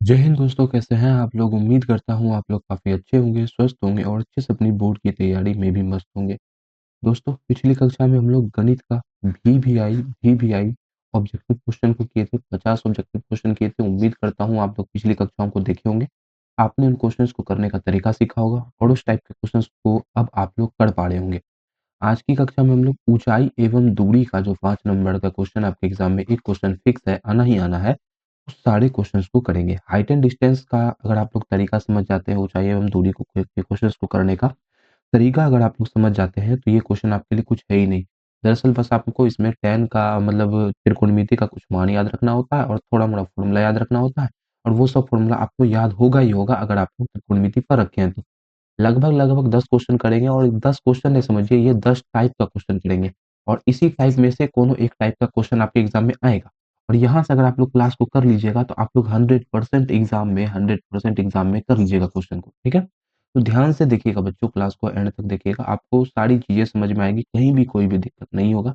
जय हिंद दोस्तों, कैसे हैं आप लोग। उम्मीद करता हूँ आप लोग काफ़ी अच्छे होंगे, स्वस्थ होंगे और अच्छे से अपनी बोर्ड की तैयारी में भी मस्त होंगे। दोस्तों, पिछली कक्षा में हम लोग गणित का वी भी आई ऑब्जेक्टिव क्वेश्चन को किए थे। 50 ऑब्जेक्टिव क्वेश्चन किए थे। उम्मीद करता हूँ आप लोग पिछली कक्षाओं को देखे होंगे। आपने उन क्वेश्चंस को करने का तरीका सीखा होगा और उस टाइप के क्वेश्चंस को अब आप लोग कर पा रहे होंगे। आज की कक्षा में हम लोग ऊंचाई एवं दूरी का जो 5 नंबर का क्वेश्चन आपके एग्जाम में एक क्वेश्चन फिक्स है, आना ही आना है, उस सारे क्वेश्चंस को करेंगे। हाइट एंड डिस्टेंस का अगर आप लोग तरीका समझ जाते हैं, ऊंचाई एवं दूरी को के क्वेश्चंस को करने का तरीका अगर आप लोग समझ जाते हैं, तो ये क्वेश्चन आपके लिए कुछ है ही नहीं। दरअसल बस आपको इसमें tan का मतलब त्रिकोणमिति का कुछ मान याद रखना होता है और थोड़ा-मोड़ा फॉर्मूला याद रखना होता है और वो सब फॉर्मूला आपको याद होगा ही होगा अगर आप लोग त्रिकोणमिति पढ़ रखे हैं तो। लगभग-लगभग 10 क्वेश्चन करेंगे और 10 क्वेश्चन नहीं, समझिए ये 10 टाइप का क्वेश्चन करेंगे और इसी टाइप में से कोनो एक टाइप का क्वेश्चन आपके एग्ज़ाम में आएगा और यहाँ से अगर आप लोग क्लास को कर लीजिएगा तो आप लोग 100% एग्ज़ाम में कर लीजिएगा क्वेश्चन को, ठीक है? तो ध्यान से देखिएगा बच्चों, क्लास को एंड तक देखिएगा, आपको सारी चीज़ें समझ में आएगी, कहीं भी कोई भी दिक्कत नहीं होगा।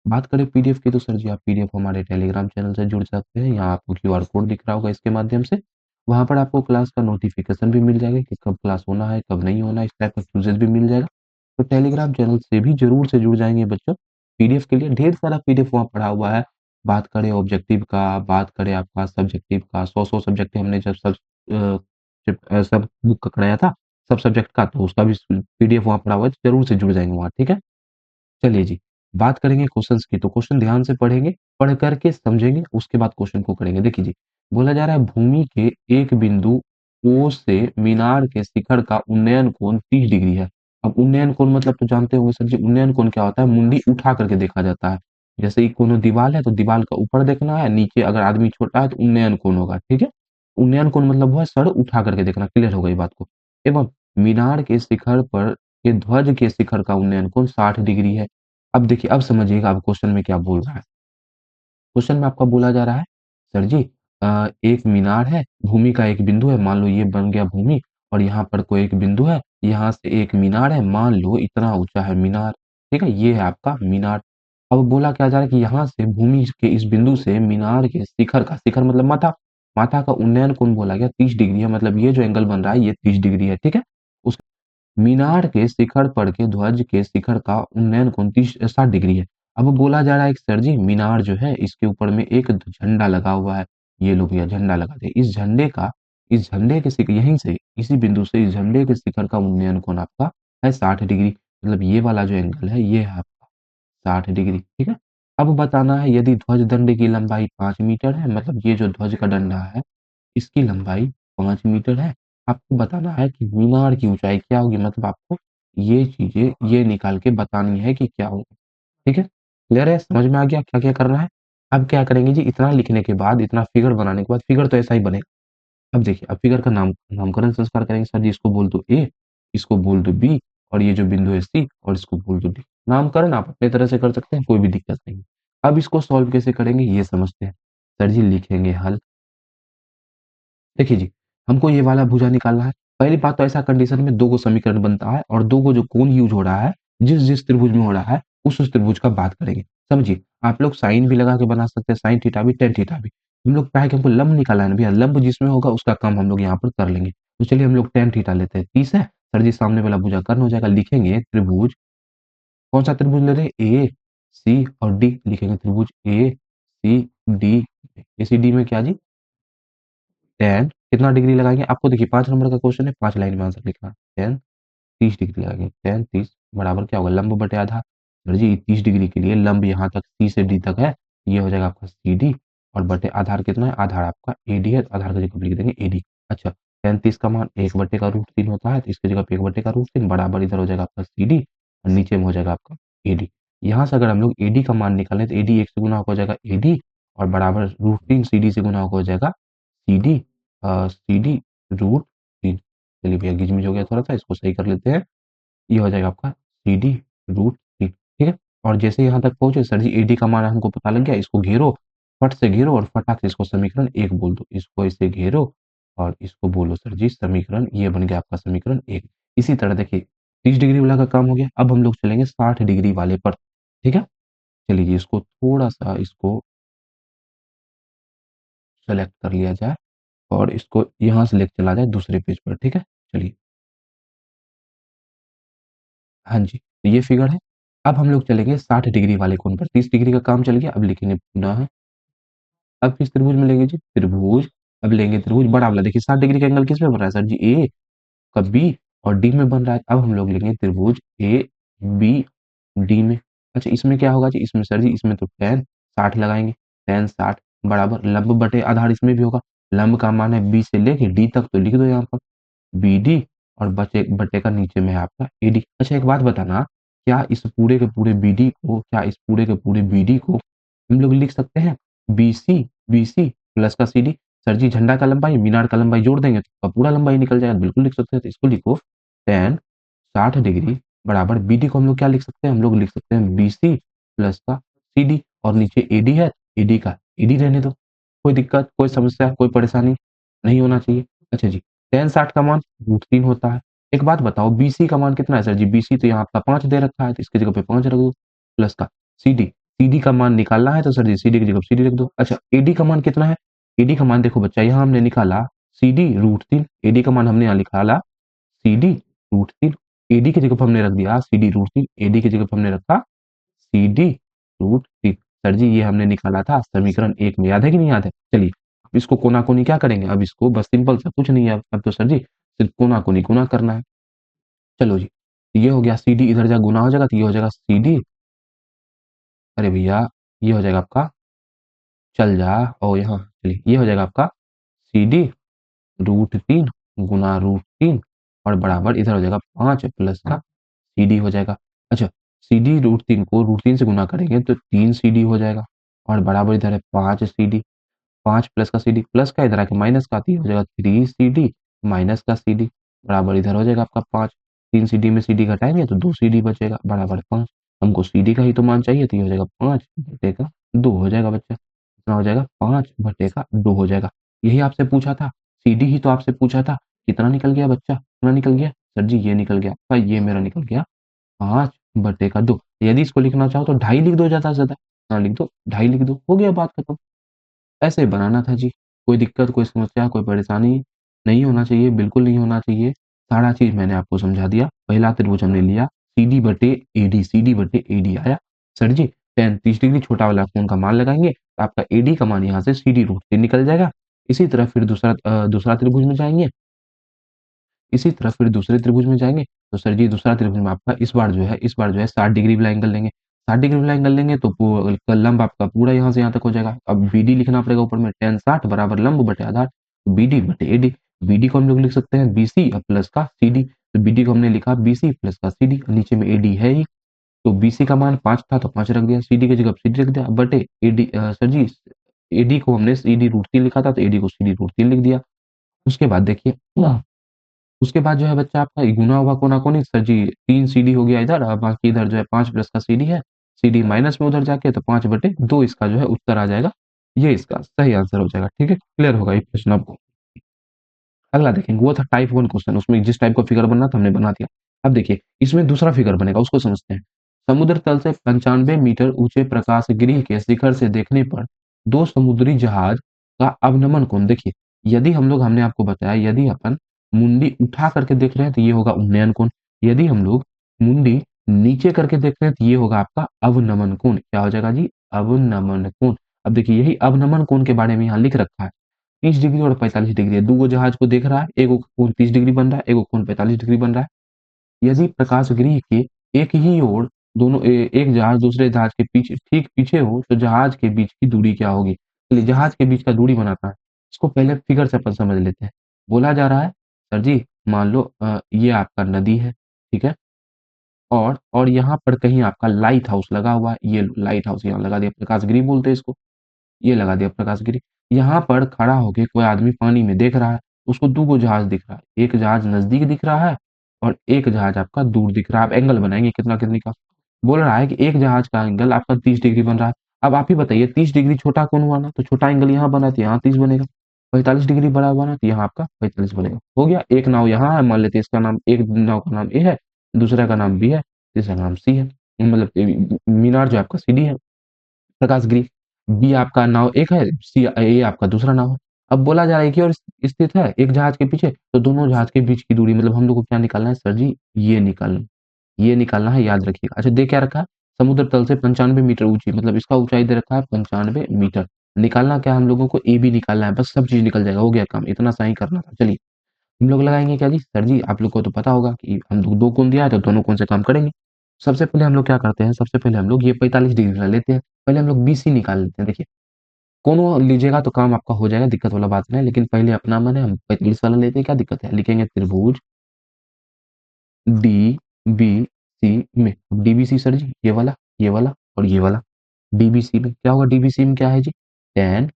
बात करें पीडीएफ की, तो सर जी आप पीडीएफ हमारे टेलीग्राम चैनल से जुड़ सकते हैं। यहाँ आपको क्यूआर कोड दिख रहा होगा, इसके माध्यम से वहाँ पर आपको क्लास का नोटिफिकेशन भी मिल जाएगा कि कब क्लास होना है, कब नहीं होना है, इस टाइप का क्विज़ेज़ भी मिल जाएगा। तो टेलीग्राम चैनल से भी ज़रूर से जुड़ जाएँगे बच्चों। पीडीएफ के लिए ढेर सारा पीडीएफ वहाँ पड़ा हुआ है। बात करें ऑब्जेक्टिव का, बात करें आपका सब्जेक्टिव का, 100-100 सब्जेक्ट हमने जब सब बुक का कराया था, सब सब्जेक्ट का, तो उसका भी पीडीएफ वहाँ पड़ा हुआ है, ज़रूर से जुड़ जाएँगे वहाँ, ठीक है? चलिए जी, बात करेंगे क्वेश्चंस की, तो क्वेश्चन ध्यान से पढ़ेंगे, पढ़ कर के समझेंगे, उसके बाद क्वेश्चन को करेंगे। देखिए जी, बोला जा रहा है भूमि के एक बिंदु O से मीनार के शिखर का उन्नयन कोण 30 डिग्री है। अब उन्नयन कोण मतलब तो जानते होंगे सर जी, उन्नयन कोण क्या होता है? मुंडी उठा करके देखा जाता है। जैसे कि कोनो दीवाल है, तो दीवाल का ऊपर देखना है, नीचे अगर आदमी छोटा है तो उन्नयन कोण होगा, ठीक है? उन्नयन कोण मतलब हुआ सर उठा करके देखना, क्लियर हो गई बात को। एवं मीनार के शिखर पर के ध्वज के शिखर का उन्नयन कोण 60 डिग्री है। अब देखिए, अब समझिएगा अब क्वेश्चन में क्या बोल रहा है। क्वेश्चन में आपका बोला जा रहा है, सर जी एक मीनार है, भूमि का एक बिंदु है, मान लो ये बन गया भूमि और यहाँ पर कोई एक बिंदु है, यहाँ से एक मीनार है, मान लो इतना ऊँचा है मीनार, ठीक है? ये है आपका मीनार। अब बोला क्या जा रहा है कि यहाँ से भूमि के इस बिंदु से मीनार के शिखर का, शिखर मतलब माथा, माथा का उन्नयन कोण बोला गया 30 डिग्री है, मतलब ये जो एंगल बन रहा है ये 30 डिग्री है, ठीक है? उस मीनार के शिखर पर के ध्वज के शिखर का उन्नयन कोण 60 डिग्री है। अब बोला जा रहा है कि सर जी मीनार जो है इसके ऊपर में एक झंडा लगा हुआ है। ये लो भैया झंडा लगा दिया। इस झंडे के शिखर यहीं से इसी बिंदु से इस झंडे के शिखर का उन्नयन कोण आपका है 60 डिग्री। मतलब ये वाला जो एंगल है ये है आपका 60 डिग्री, ठीक है? अब बताना है यदि ध्वज दंड की लंबाई 5 मीटर है, मतलब ये जो ध्वज का डंडा है इसकी लंबाई 5 मीटर है। आपको बताना है कि मीनार की ऊँचाई क्या होगी, मतलब आपको ये चीज़ें ये निकाल के बतानी है कि क्या होगी, ठीक है? क्लियर है? समझ में आ गया क्या-क्या करना है? अब क्या करेंगे जी, इतना लिखने के बाद, इतना फिगर बनाने के बाद, फिगर तो ऐसा ही बनेगा। अब देखिए, अब फिगर का नामकरण संस्कार करेंगे। सर जी इसको बोल दो A, इसको बोल दो B और ये जो बिंदु है C और इसको बोल दो D। नामकरण आप अपने तरह से कर सकते हैं, कोई भी दिक्कत नहीं है। अब इसको सॉल्व कैसे करेंगे ये समझते हैं। सर जी लिखेंगे हल। देखिए जी, हमको ये वाला भुजा निकालना है। पहली बात तो ऐसा कंडीशन में 2 गो समीकरण बनता है और 2 गो जो कोण यूज़ हो रहा है, जिस त्रिभुज में हो रहा है, उस त्रिभुज का बात करेंगे। समझिए, आप लोग साइन भी लगा के बना सकते हैं, साइन थीटा भी, tan थीटा भी। हम लोग क्या है कि हमको लंब निकालना है ना भैया, लंब जिसमें होगा उसका काम हम लोग यहाँ पर कर लेंगे। तो चलिए हम लोग tan थीटा लेते हैं, 30 है। सर जी सामने वाला भुजा कर्ण हो जाएगा, लिखेंगे त्रिभुज, कौन-सा त्रिभुज ले रहे हैं? ए, सी और डी लिखेंगे त्रिभुज ए, सी, डी। एसीडी में क्या जी? tan कितना डिग्री लगाएँगे? आपको देखिए 5 नंबर का क्वेश्चन है, 5 लाइन में आंसर लिखना है। tan 30 डिग्री लगाएँगे। tan 30 बराबर क्या होगा? लंब बटे आधा। सर जी 30 डिग्री के लिए लंब यहाँ तक सी से डी तक है, ये हो जाएगा आपका CD और बटे आधार कितना है? आधार आपका AD है, तो आधार की जगह लिख देंगे AD। अच्छा, tan 30 का मान 1 बटे का रूट 3 होता है, तो इसकी जगह पे 1 बटे का रूट 3 बराबर इधर हो जाएगा आपका CD और नीचे में हो जाएगा आपका AD। यहाँ से अगर हम लोग AD का मान निकालें तो AD 1 से गुणा हो जाएगा AD और बराबर रूट 3 CD से गुणा हो जाएगा CD, CD रूट 3। चलिए भैया गिजमिज हो गया थोड़ा-सा, इसको सही कर लेते हैं। ये हो जाएगा आपका CD रूट 3, ठीक है? और जैसे यहाँ तक पहुँचे, सर जी AD का मान हमको पता लग गया, इसको घेरो, फट से घेरो और फटाक से इसको समीकरण 1 बोल दो। इसको ऐसे घेरो और इसको बोलो सर जी समीकरण, ये बन गया आपका समीकरण 1। इसी तरह देखिए 30 डिग्री वाला का काम हो गया, अब हम लोग चलेंगे 60 डिग्री वाले पर, ठीक है? चलिए जी इसको थोड़ा-सा इसको सेलेक्ट कर लिया जाए और इसको यहाँ से लेके चला जाए दूसरे पेज पर, ठीक है? चलिए। हाँ जी, तो ये फिगर है। अब हम लोग चलेंगे 60 डिग्री वाले कोण पर, 30 डिग्री का काम चल गया, अब लिखेंगे पुनः। अब किस त्रिभुज में लेंगे जी? त्रिभुज। अब लेंगे त्रिभुज बड़ा वाला, देखिए 60 डिग्री का एंगल किस में बन रहा है सर जी? ए का बी और डी में बन रहा है। अब हम लोग लेंगे त्रिभुज ए बी डी में। अच्छा, इसमें क्या होगा जी? इसमें सर जी, इसमें तो tan 60 लगाएंगे। tan 60 बराबर लंब बटे आधार, इसमें भी होगा। लंब का मान है बी से लेके डी तक, तो लिख दो यहाँ पर बी डी, और बचे बटे का नीचे में है आपका ए डी। अच्छा, एक बात बताना, क्या इस पूरे के पूरे बी डी को, क्या इस पूरे के पूरे बी डी को हम लोग लिख सकते हैं बी सी प्लस का सी डी? सर जी, झंडा का लंबाई मीनार का लंबाई जोड़ देंगे तो पूरा लंबाई निकल जाएगा, बिल्कुल लिख सकते हैं। तो इसको लिखो tan 60 डिग्री बराबर बी डी को हम लोग क्या लिख सकते हैं? हम लोग लिख सकते हैं बी सी प्लस का सी डी, और नीचे ए डी है, ए डी का ए डी रहने दो। कोई दिक्कत, कोई समस्या, कोई परेशानी नहीं होना चाहिए। अच्छा जी, tan 60 का मान √3 होता है। एक बात बताओ, BC का मान कितना है सर जी? BC तो यहाँ आपका 5 दे रखा है, तो इसकी जगह पे 5 रख दो, प्लस का CD। CD का मान निकालना है तो सर जी CD की जगह CD रख दो। अच्छा, AD का मान कितना है? AD का मान देखो बच्चा, यहाँ हमने निकाला CD √3, AD का मान हमने यहाँ निकाला CD √3, AD की जगह पे हमने रख दिया CD √3, AD की जगह पे हमने रखा CD √3। सर जी, ये हमने निकाला था समीकरण 1 में, याद है कि नहीं याद है? चलिए, अब इसको कोना-कोनी क्या करेंगे? अब इसको बस सिंपल सा, कुछ नहीं है अब तो सर जी, सिर्फ कोना-कोनी गुना करना है। चलो जी, ये हो गया CD, इधर जा गुना हो जाएगा तो ये हो जाएगा CD। अरे भैया, ये हो जाएगा आपका, चल जा, और यहाँ चलिए, ये हो जाएगा आपका CD √3 गुना √3, और बराबर इधर हो जाएगा 5 प्लस का CD हो जाएगा। अच्छा, CD √3 को √3 से गुना करेंगे तो 3 CD हो जाएगा, और बराबर इधर है 5 CD, 5 प्लस का CD, प्लस का इधर आके माइनस का, तो ये हो जाएगा 3 CD माइनस का CD, बराबर इधर हो जाएगा आपका 5। 3 CD में CD घटाएंगे तो 2 CD बचेगा, बराबर 5। हमको CD का ही तो मान चाहिए, तो ये हो जाएगा 5 बटे का 2 हो जाएगा बच्चा। कितना हो जाएगा? 5 बटे का 2 हो जाएगा। यही आपसे पूछा था, CD ही तो आपसे पूछा था। कितना निकल गया बच्चा? कितना निकल गया? सर जी, ये निकल गया आपका, ये मेरा निकल गया 5 बटे का 2। यदि इसको लिखना चाहो तो 2.5 लिख दो ज़्यादा से ज़्यादा। हाँ, लिख दो, 2.5 लिख दो, हो गया बात खत्म। ऐसे बनाना था जी। कोई दिक्कत, कोई समस्या, कोई परेशानी नहीं होना चाहिए, बिल्कुल नहीं होना चाहिए। सारा चीज़ मैंने आपको समझा दिया। पहला त्रिभुज हमने लिया CD बटे AD, CD बटे AD आया। सर जी, tan 30 डिग्री छोटा वाला कोण का मान लगाएँगे, तो आपका AD का मान यहाँ से CD √3 निकल जाएगा। इसी तरह फिर दूसरा त्रिभुज में जाएँगे, इसी तरह फिर दूसरे त्रिभुज में जाएँगे, तो सर जी दूसरा त्रिभुज में आपका इस बार जो है 60 डिग्री वाला एंगल लेंगे। 60 डिग्री वाला एंगल लेंगे तो लंब आपका पूरा यहाँ से यहाँ तक हो जाएगा। अब BD लिखना पड़ेगा ऊपर में, tan 60 बराबर लंब बटे आधार, BD बटे AD। BD को हम लोग लिख सकते हैं BC और प्लस का CD, तो BD को हमने लिखा BC प्लस का CD, नीचे में AD है ही, तो BC का मान 5 था तो 5 रख दिया, CD की जगह CD रख दिया, बटे AD, सर जी AD को हमने CD √3 लिखा था तो AD को CD √3 लिख दिया। उसके बाद देखिए, उसके बाद जो है बच्चा आपका गुना हुआ कोना-कोनी, सर जी 3 CD हो गया इधर, बाकी इधर जो है 5 प्लस का CD है, CD माइनस में उधर जाके तो 5 बटे 2 इसका जो है उत्तर आ जाएगा। ये इसका सही आंसर हो जाएगा, ठीक है? क्लियर होगा ये प्रश्न आपको। अगला देखेंगे, वो था टाइप 1 क्वेश्चन, उसमें जिस टाइप का फिगर बनना था हमने बना दिया। अब देखिए, इसमें दूसरा फिगर बनेगा, उसको समझते हैं। समुद्र तल से 95 मीटर ऊंचे प्रकाश गृह के शिखर से देखने पर 2 समुद्री जहाज का अवनमन कोण, देखिए, यदि हम लोग, हमने आपको बताया, यदि अपन मुंडी उठा करके देख रहे हैं तो ये होगा उन्नयन कोण, यदि हम लोग मुंडी नीचे करके देख रहे हैं तो ये होगा आपका अवनमन कोण। क्या हो जाएगा जी? अवनमन कोण। अब देखिए, यही अवनमन कोण के बारे में यहाँ लिख रखा है। 30 डिग्री और 45 डिग्री है, 2 गो जहाज को देख रहा है, एगो कोण 30 डिग्री बन रहा है, एगो कोण 45 डिग्री बन रहा है। यदि प्रकाश गृह के एक ही ओर दोनों एक जहाज दूसरे जहाज के पीछे ठीक पीछे हो तो जहाज के बीच की दूरी क्या होगी? चलिए, जहाज के बीच का दूरी बनाता है, इसको पहले फिगर से अपन समझ लेते हैं। बोला जा रहा है, सर जी मान लो ये आपका नदी है, ठीक है? और यहाँ पर कहीं आपका लाइट हाउस लगा हुआ है, ये लाइट हाउस यहाँ लगा दिया, प्रकाश गृह बोलते हैं इसको, ये लगा दिया प्रकाशगिरी। यहाँ पर खड़ा होके कोई आदमी पानी में देख रहा है, उसको 2 गो जहाज दिख रहा है, एक जहाज नजदीक दिख रहा है और एक जहाज आपका दूर दिख रहा है। आप एंगल बनाएंगे कितना कितने का। बोल रहा है कि एक जहाज का एंगल आपका 30 डिग्री बन रहा है। अब आप ही बताइए, 30 डिग्री छोटा कौन हुआ ना, तो छोटा एंगल यहाँ बना तो यहाँ 30 बनेगा। 45 डिग्री बड़ा बना तो यहाँ आपका 45 बनेगा। हो गया। एक नाव यहाँ है, मान लेते हैं इसका नाम, एक नाव का नाम ए है, दूसरे का नाम बी है, तीसरा का नाम सी है, मतलब मीनार जो आपका CD है, प्रकाश गृह। बी आपका नाव एक है, सी ए आपका दूसरा नाव है। अब बोला जा रहा है कि और स्थित है एक जहाज के पीछे, तो दोनों जहाज के बीच की दूरी मतलब हम लोग को क्या निकालना है सर जी? ये निकालना है, याद रखिएगा। अच्छा, दे क्या रखा है? समुद्र तल से 95 मीटर ऊँची, मतलब इसका ऊँचाई दे रखा है 95 मीटर। निकालना क्या है हम लोगों को? AB निकालना है, बस सब चीज़ निकल जाएगा, हो गया काम, इतना सा ही करना था। चलिए, हम लोग लगाएँगे क्या जी? सर जी, आप लोग को तो पता होगा कि हम लोग 2 कोण दिया है, तो दोनों कोण से काम करेंगे। सबसे पहले हम लोग क्या करते हैं, सबसे पहले हम लोग ये 45 डिग्री वाला लेते हैं। पहले हम लोग BC निकाल लेते हैं, देखिए। कोनों लीजिएगा तो काम आपका हो जाएगा, दिक्कत वाला बात नहीं है, लेकिन पहले अपना मन है, हम 45 वाला लेते हैं, क्या दिक्कत है? लिखेंगे त्रिभुज DBC में। DBC सर जी, ये वाला और ये वाला। DBC में क्या होगा? DBC में क्या है जी? tan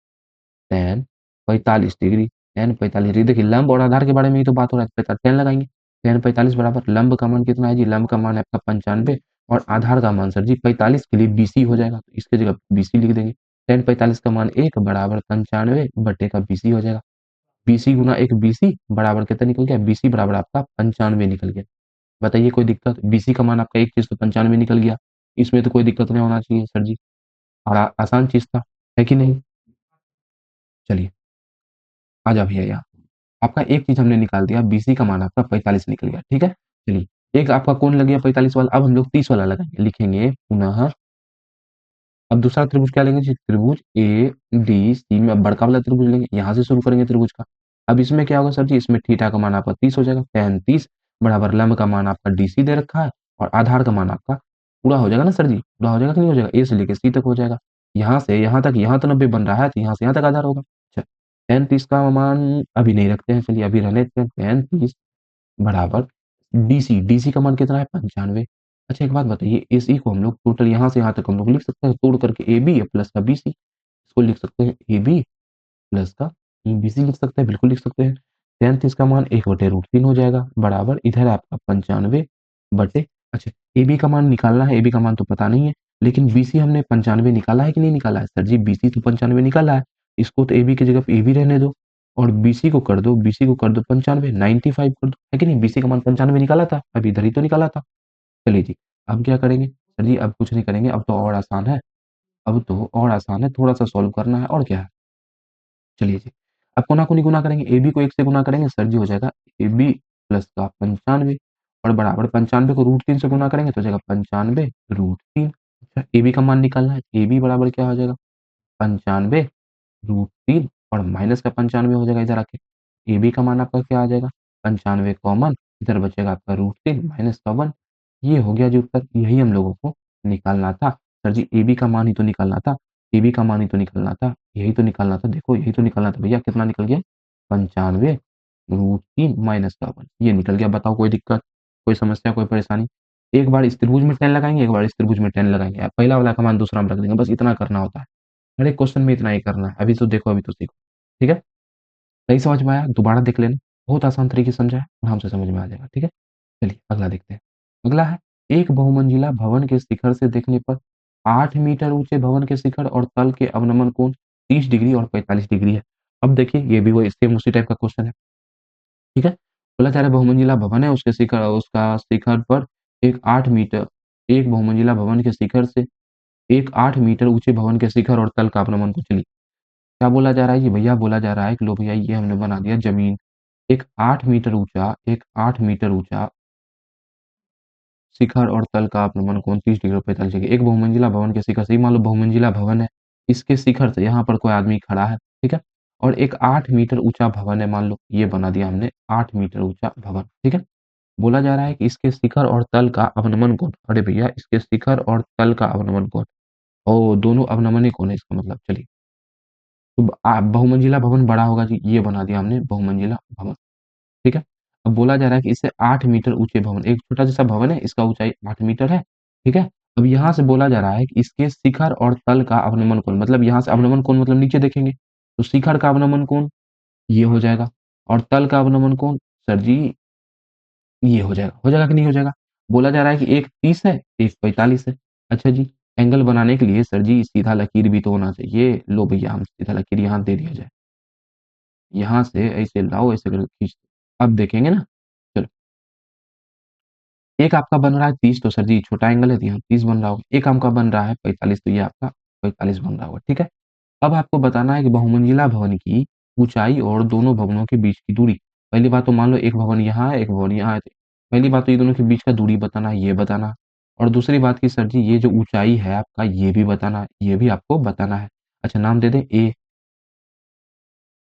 tan 45 degree, tan 45 degree. देखिए, लंब और आधार के बारे में ही तो बात हो रहा है, tan लगाएंगे। tan 45 बराबर लंब का मान कितना है जी? लंब का मान है आपका 95 और आधार का मान सर जी 45 के लिए BC हो जाएगा, तो इसकी जगह BC लिख देंगे। tan 45 का मान 1 बराबर 95 बटे का BC हो जाएगा। BC गुना 1 BC बराबर कितना निकल गया? BC बराबर आपका 95 निकल गया। बताइए, कोई दिक्कत? BC का मान आपका एक चीज तो 95 निकल गया, इसमें तो कोई दिक्कत नहीं होना चाहिए सर जी। और आसान चीज था, है कि नहीं? चलिए, आ जा भैया यहाँ। आपका एक चीज हमने निकाल दिया, BC का मान आपका 45 निकल गया, ठीक है। चलिए, एक आपका कौन लग गया 45 वाला, अब हम लोग 30 वाला लगाएंगे, लिखेंगे पुनः। अब दूसरा त्रिभुज क्या लेंगे जी? त्रिभुज ADC में अब बड़का वाला त्रिभुज लेंगे, यहाँ से शुरू करेंगे त्रिभुज का। अब इसमें क्या होगा सर जी? इसमें थीटा का मान आपका 30 हो जाएगा, tan 30 बराबर लंब का मान आपका DC दे रखा है और आधार का मान आपका पूरा हो जाएगा ना सर जी? पूरा हो जाएगा कि नहीं हो जाएगा? A से लेके C तक हो जाएगा। यहाँ से यहाँ तक, यहाँ तो 90 बन रहा है, तो यहाँ से यहाँ तक आधार होगा। अच्छा, tan 30 का मान अभी नहीं रखते हैं, चलिए अभी रहने देते हैं। tan 30 बराबर DC का मान कितना है? 95। अच्छा, एक बात बताइए, AC को हम लोग टोटल यहाँ से यहाँ तक हम लोग लिख सकते हैं तोड़ करके AB प्लस का BC। इसको लिख सकते हैं AB प्लस का BC लिख सकते हैं, बिल्कुल लिख सकते हैं। 33 का मान 1/√3 हो जाएगा बराबर इधर आपका 95 बटे। अच्छा, AB का मान निकालना है, AB का मान तो पता नहीं है, लेकिन BC हमने 95 निकाला है कि नहीं निकाला है? सर जी, BC तो 95 निकाला है, इसको तो AB की जगह पे AB रहने दो और BC को कर दो 95, 95 कर दो, है कि नहीं? BC का मान 95 निकाला था, अब इधर ही तो निकाला था। चलिए जी, अब क्या करेंगे? सर जी, अब कुछ नहीं करेंगे, अब तो और आसान है, थोड़ा सा सॉल्व करना है और क्या है। चलिए जी, अब कोना-कोनी गुना करेंगे, AB को 1 से गुना करेंगे सर जी, हो जाएगा AB प्लस का 95 और बराबर 95 को √3 से गुना करेंगे तो हो जाएगा 95 √3। अच्छा, AB का मान निकालना है, AB बराबर क्या हो जाएगा? 95 √3 और माइनस का 95 हो जाएगा इधर आके। AB का मान आपका क्या आ जाएगा? 95 कॉमन, इधर बचेगा आपका √3 माइनस का 1। ये हो गया जी उत्तर, यही हम लोगों को निकालना था। सर जी, AB का मान ही तो निकालना था, AB का मान ही तो निकालना था, यही तो निकालना था, देखो यही तो निकालना था भैया, कितना निकल गया? 95 √3 माइनस का 1, ये निकल गया। बताओ, कोई दिक्कत, कोई समस्या, कोई परेशानी? एक बार इस त्रिभुज में 10 लगाएंगे, एक बार इस त्रिभुज में 10 लगाएंगे, अब पहला वाला का मान दूसरा में रख देंगे, बस इतना करना होता है। हर एक क्वेश्चन में इतना ही करना है, अभी तो देखो, अभी तो सीखो, ठीक है। नहीं समझ में आया दोबारा देख लेना, बहुत आसान तरीके से समझा है, आराम से समझ में आ जाएगा, ठीक है। चलिए अगला देखते हैं। अगला है, एक बहुमंजिला भवन के शिखर से देखने पर 8 मीटर ऊंचे भवन के शिखर और तल के अवनमन कोण 30 डिग्री और 45 डिग्री है। अब देखिए, ये भी वो सेम उसी टाइप का क्वेश्चन है, ठीक है। बोला जा रहा है बहुमंजिला भवन है, उसके शिखर, उसका शिखर पर एक 8 मीटर, एक बहुमंजिला भवन के शिखर से एक 8 मीटर ऊंचे भवन के शिखर और तल का अवनमन को चलिए। क्या बोला जा रहा है जी भैया? बोला जा रहा है कि लो भैया, ये हमने बना दिया जमीन, एक 8 मीटर ऊंचा शिखर और तल का अपनमन कोण 30 डिग्री और 45 डिग्री। एक बहुमंजिला भवन के शिखर से, ये मान लो बहुमंजिला भवन है, इसके शिखर से यहाँ पर कोई आदमी खड़ा है, ठीक है। और एक 8 मीटर ऊंचा भवन है, मान लो ये बना दिया हमने 8 मीटर ऊंचा भवन, ठीक है। बोला जा रहा है कि इसके शिखर और तल का अवनमन कोण, अरे भैया, इसके शिखर और तल का अवनमन कोण, ओ दोनों अवनमन ही कोण है इसका मतलब। चलिए, तो बहुमंजिला भवन बड़ा होगा जी, ये बना दिया हमने बहुमंजिला भवन, ठीक है। अब बोला जा रहा है कि इससे 8 मीटर ऊँचे भवन, एक छोटा जैसा भवन है, इसका ऊँचाई 8 मीटर है, ठीक है। अब यहाँ से बोला जा रहा है कि इसके शिखर और तल का अवनमन कोण, मतलब यहाँ से अवनमन कोण मतलब नीचे देखेंगे, तो शिखर का अवनमन कोण ये हो जाएगा और तल का अवनमन कोण सर जी ये हो जाएगा कि नहीं हो जाएगा? बोला जा रहा है कि एक 30 है, एक 45 है। अच्छा जी, एंगल बनाने के लिए सर जी सीधा लकीर भी तो होना चाहिए। लो भैया, हम सीधा लकीर यहाँ दे दिया जाए। यहाँ से ऐसे लाओ, ऐसे करके खींच दो। अब देखेंगे ना, चलो। एक आपका बन रहा है 30, तो सर जी छोटा एंगल है, तो यहाँ 30 बन रहा होगा। एक आपका बन रहा है 45, तो ये आपका 45 बन रहा होगा, ठीक है। अब आपको बताना है कि बहुमंजिला भवन की ऊंचाई और दोनों भवनों के बीच की दूरी। पहली बात तो मान लो एक भवन यहाँ है, एक भवन यहाँ है, तो पहली बात तो ये दोनों के बीच का दूरी बताना है, ये बताना है। और दूसरी बात की सर जी ये जो ऊंचाई है आपका ये भी बताना है, ये भी आपको बताना है। अच्छा नाम दे दें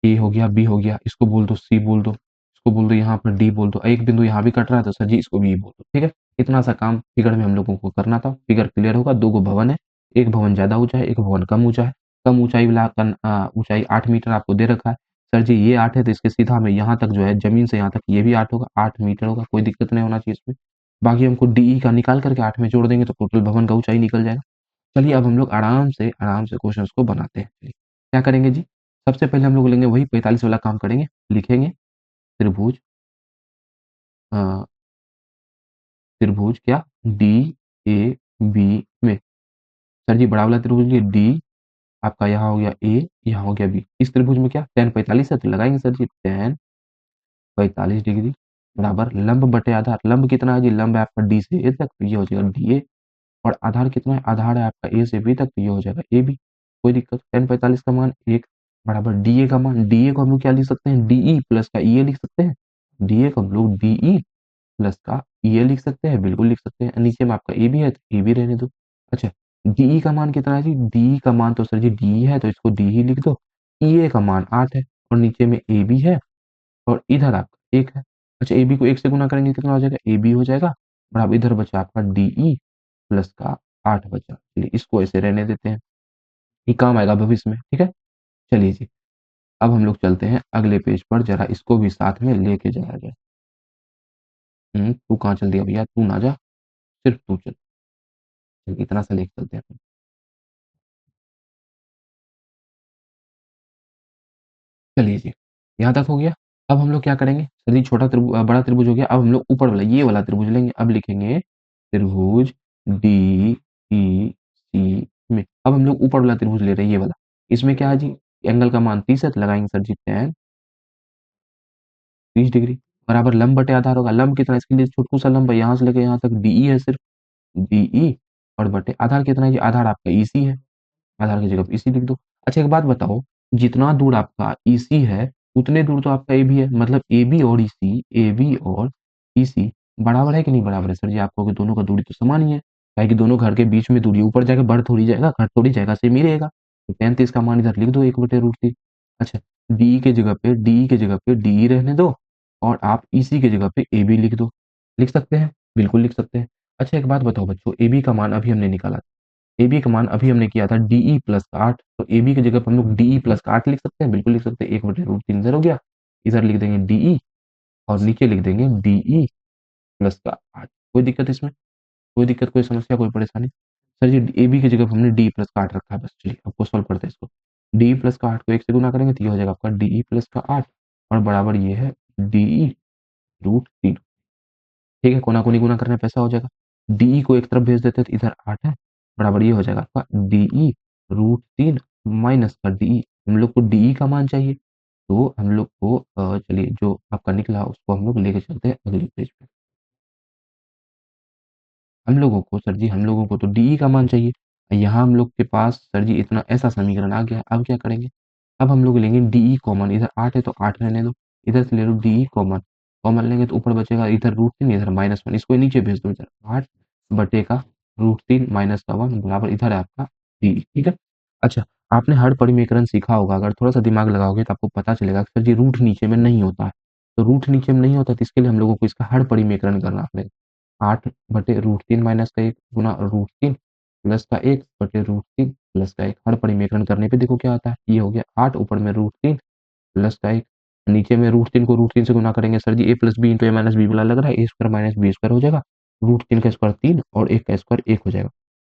ए हो गया, बी हो गया, इसको बोल दो सी बोल दो, इसको बोल दो यहाँ पर डी बोल दो, एक बिंदु यहाँ भी कट रहा है तो सर जी इसको भी बोल दो, ठीक है। इतना सा काम फिगर में हम लोगों को करना था। फिगर क्लियर होगा, दो गो भवन है, एक भवन ज्यादा ऊंचा है, एक भवन कम ऊंचा है। कम ऊंचाई वाला ऊंचाई 8 मीटर आपको दे रखा है। सर जी ये 8 है तो इसके सीधा में यहाँ तक जो है जमीन से यहाँ तक ये भी 8 होगा, 8 मीटर होगा, कोई दिक्कत नहीं होना चाहिए इसमें। बाकी हमको डीई का निकाल करके 8 में जोड़ देंगे तो टोटल भवन का ऊंचाई निकल जाएगा। चलिए अब हम लोग आराम से क्वेश्चंस को बनाते हैं। चलिए, क्या करेंगे जी? सबसे पहले हम लोग लेंगे वही 45 वाला काम करेंगे। लिखेंगे त्रिभुज अ, त्रिभुज क्या डी ए बी में। सर जी बड़ा वाला त्रिभुज लिए डी, आपका यहाँ हो गया ए, यहाँ हो गया बी। इस त्रिभुज में क्या tan 45 है तो लगाएंगे सर जी tan 45 डिग्री बराबर लंब बटे आधार। लंब कितना है जी? लंब है आपका डी से ए तक तो ये हो जाएगा डी ए। और आधार कितना है? आधार है आपका ए से बी तक तो ये हो जाएगा ए बी। कोई दिक्कत? tan 45 का मान 1 बराबर डी ए का मान, डी ए को हम लोग क्या लिख सकते हैं? डीई प्लस का ई ए लिख सकते हैं। डी ए को हम लोग डीई प्लस का ये लिख सकते हैं, बिल्कुल लिख सकते हैं। नीचे में आपका ए भी है तो ए भी रहने दो। अच्छा डीई का मान कितना है जी? डीई का मान तो सर जी डी है तो इसको डी ही लिख दो। ई ए का मान 8 है और नीचे में ए भी है और इधर आपका 1 है। अच्छा ए बी को 1 से गुना करेंगे कितना हो जाएगा? ए बी हो जाएगा। और अब इधर बचा आपका डीई प्लस का 8 बचा। चलिए इसको ऐसे रहने देते हैं, ये काम आएगा भविष्य में, ठीक है। चलिए जी अब हम लोग चलते हैं अगले पेज पर, जरा इसको भी साथ में लेके जाया जाए। तू कहाँ चल दिया भैया? तू ना जा, सिर्फ तू चल। इतना सा लेके चलते हैं। चलिए जी यहाँ तक हो गया। अब हम लोग क्या करेंगे सर जी? बड़ा त्रिभुज हो गया। अब हम लोग ऊपर वाला ये वाला त्रिभुज लेंगे। अब लिखेंगे त्रिभुज डी ई सी में। अब हम लोग ऊपर वाला त्रिभुज ले रहे हैं ये वाला। इसमें क्या है जी? एंगल का मान 30 है तो लगाएंगे सर जी tan 30 डिग्री बराबर लंब बटे आधार होगा। लंब कितना? इसके लिए छोटू सा लंब है, यहाँ से लेके यहाँ तक डीई है सिर्फ, डीई और बटे आधार कितना है जी? आधार आपका ईसी है, आधार की जगह पे इसी लिख दो। अच्छा एक बात बताओ, जितना दूर आपका ईसी है उतने दूर तो आपका ए बी है, मतलब ए बी और ईसी, ए बी और ईसी बराबर है कि नहीं बराबर है? सर जी आपको कि दोनों का दूरी तो समान ही है, काहे कि दोनों घर के बीच में दूरी ऊपर जाएगा, बढ़ थोड़ी जाएगा, घट थोड़ी जाएगा, सेम ही रहेगा। तो 35 का मान इधर लिख दो 1/√3। अच्छा डी के जगह पे डी रहने दो और आप ईसी की जगह पे ए बी लिख दो। लिख सकते हैं, बिल्कुल लिख सकते हैं। अच्छा एक बात बताओ बच्चों, ए बी का मान अभी हमने निकाला, ए बी का मान अभी हमने किया था डीई प्लस का 8, तो ए बी की जगह पर हम लोग डीई प्लस का 8 लिख सकते हैं, बिल्कुल लिख सकते हैं। 1/√3 इधर हो गया, इधर लिख देंगे डीई और नीचे लिख देंगे डीई प्लस का 8। कोई दिक्कत इसमें? कोई दिक्कत, कोई समस्या, कोई परेशानी? सर जी ए बी की जगह पर हमने डी प्लस का 8 रखा है बस। चलिए आपको सॉल्व करते हैं इसको। डी प्लस का 8 को 1 से गुना करेंगे तो ये हो जाएगा आपका डीई प्लस का 8 और बराबर ये है डीई√3। ठीक है, कोना कोनी गुना करने पे ऐसा हो जाएगा। डीई को एक तरफ भेज देते हैं तो इधर 8 है बराबर ये हो जाएगा आपका डीई√3 माइनस का डीई। हम लोग को डीई का मान चाहिए तो हम लोग को चलिए जो आपका निकला उसको हम लोग लेके चलते हैं अगले पेज पे। हम लोगों को तो डीई का मान चाहिए। यहाँ हम लोग के पास सर जी इतना ऐसा समीकरण आ गया। अब क्या करेंगे? अब हम लोग लेंगे डीई कॉमन, इधर 8 है तो 8 रहने दो, इधर से ले लो डीई कॉमन। कॉमन लेंगे तो ऊपर बचेगा इधर √3, इधर -1, इसको नीचे भेज दो इधर 8 बटे का √3 माइनस का 1 बराबर इधर है आपका डीई, ठीक है। अच्छा आपने हर परिमेकरण सीखा होगा, अगर थोड़ा सा दिमाग लगाओगे तो आपको पता चलेगा कि सर जी रूट नीचे में नहीं होता है। तो रूट नीचे में नहीं होता तो इसके लिए हम लोगों को इसका हर परिमेकरण करना पड़ेगा। 8/√3 माइनस का 1 गुना √3 प्लस का 1 बटे √3 प्लस का 1। हर परिमेकरण करने पे देखो क्या आता है, ये हो गया 8 ऊपर में √3 प्लस का 1, नीचे में √3 को √3 से गुना करेंगे सर जी ए प्लस बी इंटू ए माइनस बी वाला लग रहा है, ए स्क्वायर माइनस बी स्क्वायर हो जाएगा, √3 का स्क्वायर 3 और 1 का स्क्वायर 1 हो जाएगा।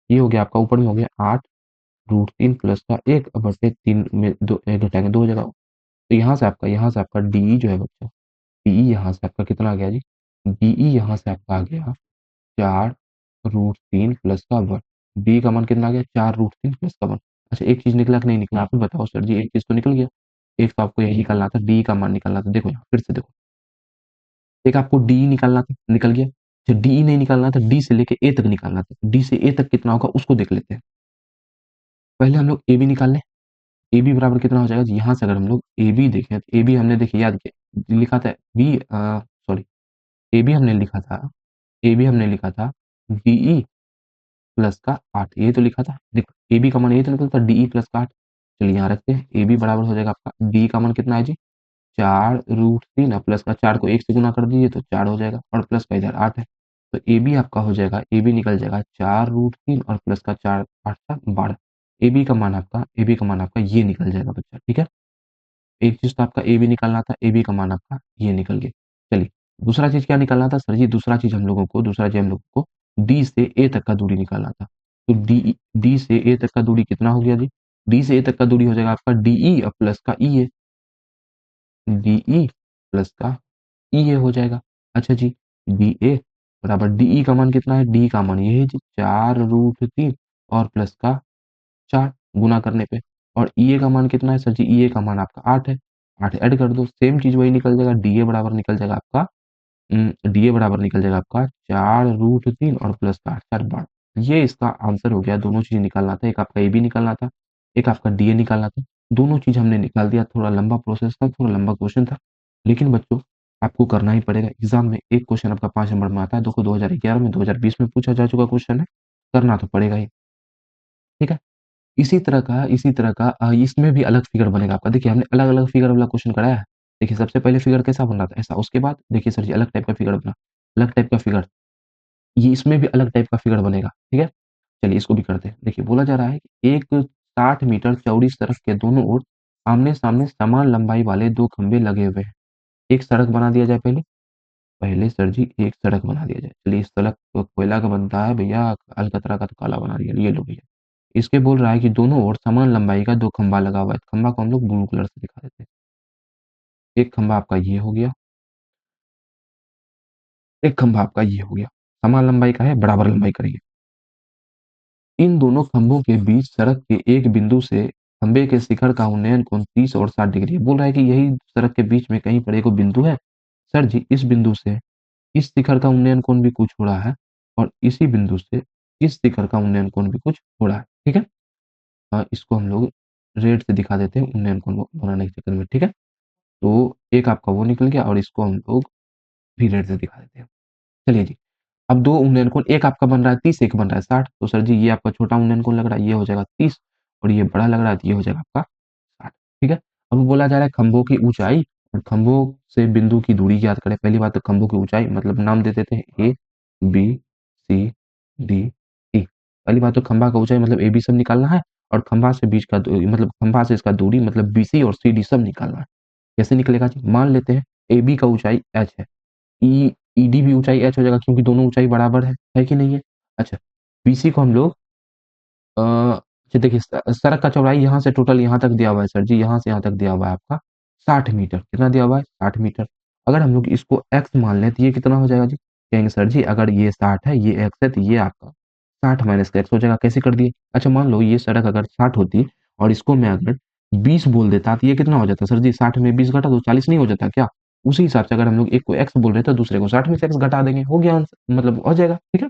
ये हो गया आपका ऊपर में हो गया 8√3 प्लस का 1 बटे 3 में 2 घटाएंगे 2 हो जाएगा। तो यहाँ से आपका डीई जो है बच्चा, डीई यहाँ से आपका कितना आ गया जी? डीई यहाँ से आपका आ गया 4√3 प्लस का 1। डी का मान कितना आ गया? 4√3 प्लस का 1। अच्छा एक चीज निकला कि नहीं निकला आप ही बताओ सर जी? एक चीज तो निकल गया, एक तो आपको यही निकालना था, डी का मान निकालना था। देखो यहाँ फिर से देखो, एक आपको डी निकालना था, निकल गया। जो डी नहीं निकालना था, डी से लेके ए तक निकालना था, डी से ए तक कितना होगा उसको देख लेते हैं। पहले हम लोग ए बी निकाल लें, ए बी बराबर कितना हो जाएगा जी, यहाँ से अगर हम लोग ए बी देखें तो ए बी हमने देखिए याद किया लिखा था बी, सॉरी, ए बी हमने लिखा था, ए बी हमने लिखा था डीई प्लस का 8, ये तो लिखा था। देखो ए बी का मान ये तो निकलता डीई प्लस का 8। चलिए यहाँ रखते हैं, ए बी बराबर हो जाएगा आपका डी का मान कितना है जी, 4√3 और प्लस का 4 को 1 से गुना कर दीजिए तो 4 हो जाएगा और प्लस का इधर 8 है। तो ए बी आपका हो जाएगा, ए बी निकल जाएगा 4√3 और प्लस का 4, 8 का 12। ए बी का मान आपका, ए बी का मान आपका ये निकल जाएगा बच्चा, ठीक है। एक चीज तो आपका ए बी निकालना था, ए बी का मान आपका ये निकल गया। चलिए दूसरा चीज क्या निकालना था सर जी, दूसरा चीज हम लोगों को डी से ए तक का दूरी निकालना था। तो डी डी से ए तक का दूरी कितना हो गया जी, डी से ए तक का दूरी हो जाएगा आपका डीई और प्लस का ई ए, डीई प्लस का ई ए हो जाएगा। अच्छा जी, डी ए बराबर डीई का मान कितना है, डी का मान ये है जी 4√3 और प्लस का 4 गुना करने पे, और ईए का मान कितना है सर जी, ईए का मान आपका 8 है। 8 ऐड कर दो, सेम चीज वही निकल जाएगा, डीए बराबर निकल जाएगा आपका, डीए बराबर निकल जाएगा आपका 4√3 और प्लस का 8, 4 12। ये इसका आंसर हो गया। दोनों चीज निकालना था, एक आपका ए बी निकालना था, एक आपका डीए निकालना था। दोनों चीज हमने निकाल दिया। थोड़ा लंबा प्रोसेस था, थोड़ा लंबा क्वेश्चन था, लेकिन बच्चों आपको करना ही पड़ेगा। एग्जाम में एक क्वेश्चन आपका 5 नंबर में आता है, देखो 2011 में 2020 में पूछा जा चुका क्वेश्चन है, करना तो पड़ेगा ही, ठीक है। इसी तरह का इसमें भी अलग फिगर बनेगा आपका। देखिए हमने अलग अलग फिगर वाला क्वेश्चन कराया है। देखिए सबसे पहले फिगर कैसा बन रहा था, ऐसा, उसके बाद देखिए सर जी अलग टाइप का फिगर बना, अलग टाइप का फिगर, ये इसमें भी अलग टाइप का फिगर बनेगा, ठीक है। चलिए इसको भी करते हैं। देखिए बोला जा रहा है कि एक 60 मीटर चौड़ी सड़क के दोनों ओर आमने सामने समान लंबाई वाले दो खंभे लगे हुए हैं। एक सड़क बना दिया जाए, पहले पहले सर जी एक सड़क बना दिया जाए। चलिए इस सड़क तो कोयला का बनता है भैया, अलकतरा का तो काला बना दिया, ये लो भैया। इसके बोल रहा है कि दोनों ओर समान लंबाई का दो खंभा लगा हुआ है। खंभा को हम लोग ब्लू कलर से दिखा देते हैं। एक खंभा आपका ये हो गया, एक खंभा आपका ये हो गया, समान लंबाई का है, बराबर लंबाई करेंगे। इन दोनों खंभों के बीच सड़क के एक बिंदु से खंभे के शिखर का उन्नयन कोण 30 और 60 डिग्री है। बोल रहा है कि यही सड़क के बीच में कहीं पर एक बिंदु है सर जी, इस बिंदु से इस शिखर का उन्नयन कोण भी कुछ हो रहा है, और इसी बिंदु से इस शिखर का उन्नयन कोण भी कुछ हो रहा है, ठीक है। इसको हम लोग रेड से दिखा देते हैं उन्नयन कोण बनाने के चक्कर में, ठीक है। तो एक आपका वो निकल गया और इसको हम लोग भी रेड से दिखा देते हैं। चलिए जी, अब दो उन्नयन कोण, एक आपका बन रहा है 30, एक बन रहा है 60। तो सर जी ये आपका छोटा उन्नयन कोण लग रहा है, ये हो जाएगा 30, और ये बड़ा लग रहा है तो ये हो जाएगा आपका 60, ठीक है। अब बोला जा रहा है खंभों की ऊंचाई और खंभों से बिंदु की दूरी ज्ञात करें। पहली बात तो खंभों की ऊंचाई मतलब नाम दे देते हैं ए बी सी डी ई। पहली बात तो खंभा का ऊंचाई मतलब ए बी सब निकालना है, और खंभा से बीच का मतलब खंभा से इसका दूरी मतलब बी सी और सी डी सब निकालना है। कैसे निकलेगा जी, मान लेते हैं ए बी का ऊंचाई एच है, ई ईडी भी ऊंचाई एच हो जाएगा क्योंकि दोनों ऊंचाई बराबर है कि नहीं है। अच्छा, बीसी को हम लोग अच्छा देखिए सड़क का चौड़ाई यहाँ से टोटल यहाँ तक दिया हुआ है सर जी, यहाँ से यहाँ तक दिया हुआ है आपका 60 मीटर। कितना दिया हुआ है, 60 मीटर। अगर हम लोग इसको एक्स मान लें तो ये कितना हो जाएगा जी, कहेंगे सर जी अगर ये 60 है, ये एक्स है, तो ये आपका 60 माइनस का एक्स हो जाएगा। कैसे कर दिए, अच्छा मान लो ये सड़क अगर 60 होती और इसको मैं अगर 20 बोल देता तो ये कितना हो जाता सर जी, 60 में 20 घटा तो 40 नहीं हो जाता क्या। उसी हिसाब से अगर हम लोग एक को एक्स बोल रहे थे दूसरे को 60 में से एक्स घटा देंगे, हो गया आंसर, मतलब हो जाएगा, ठीक है।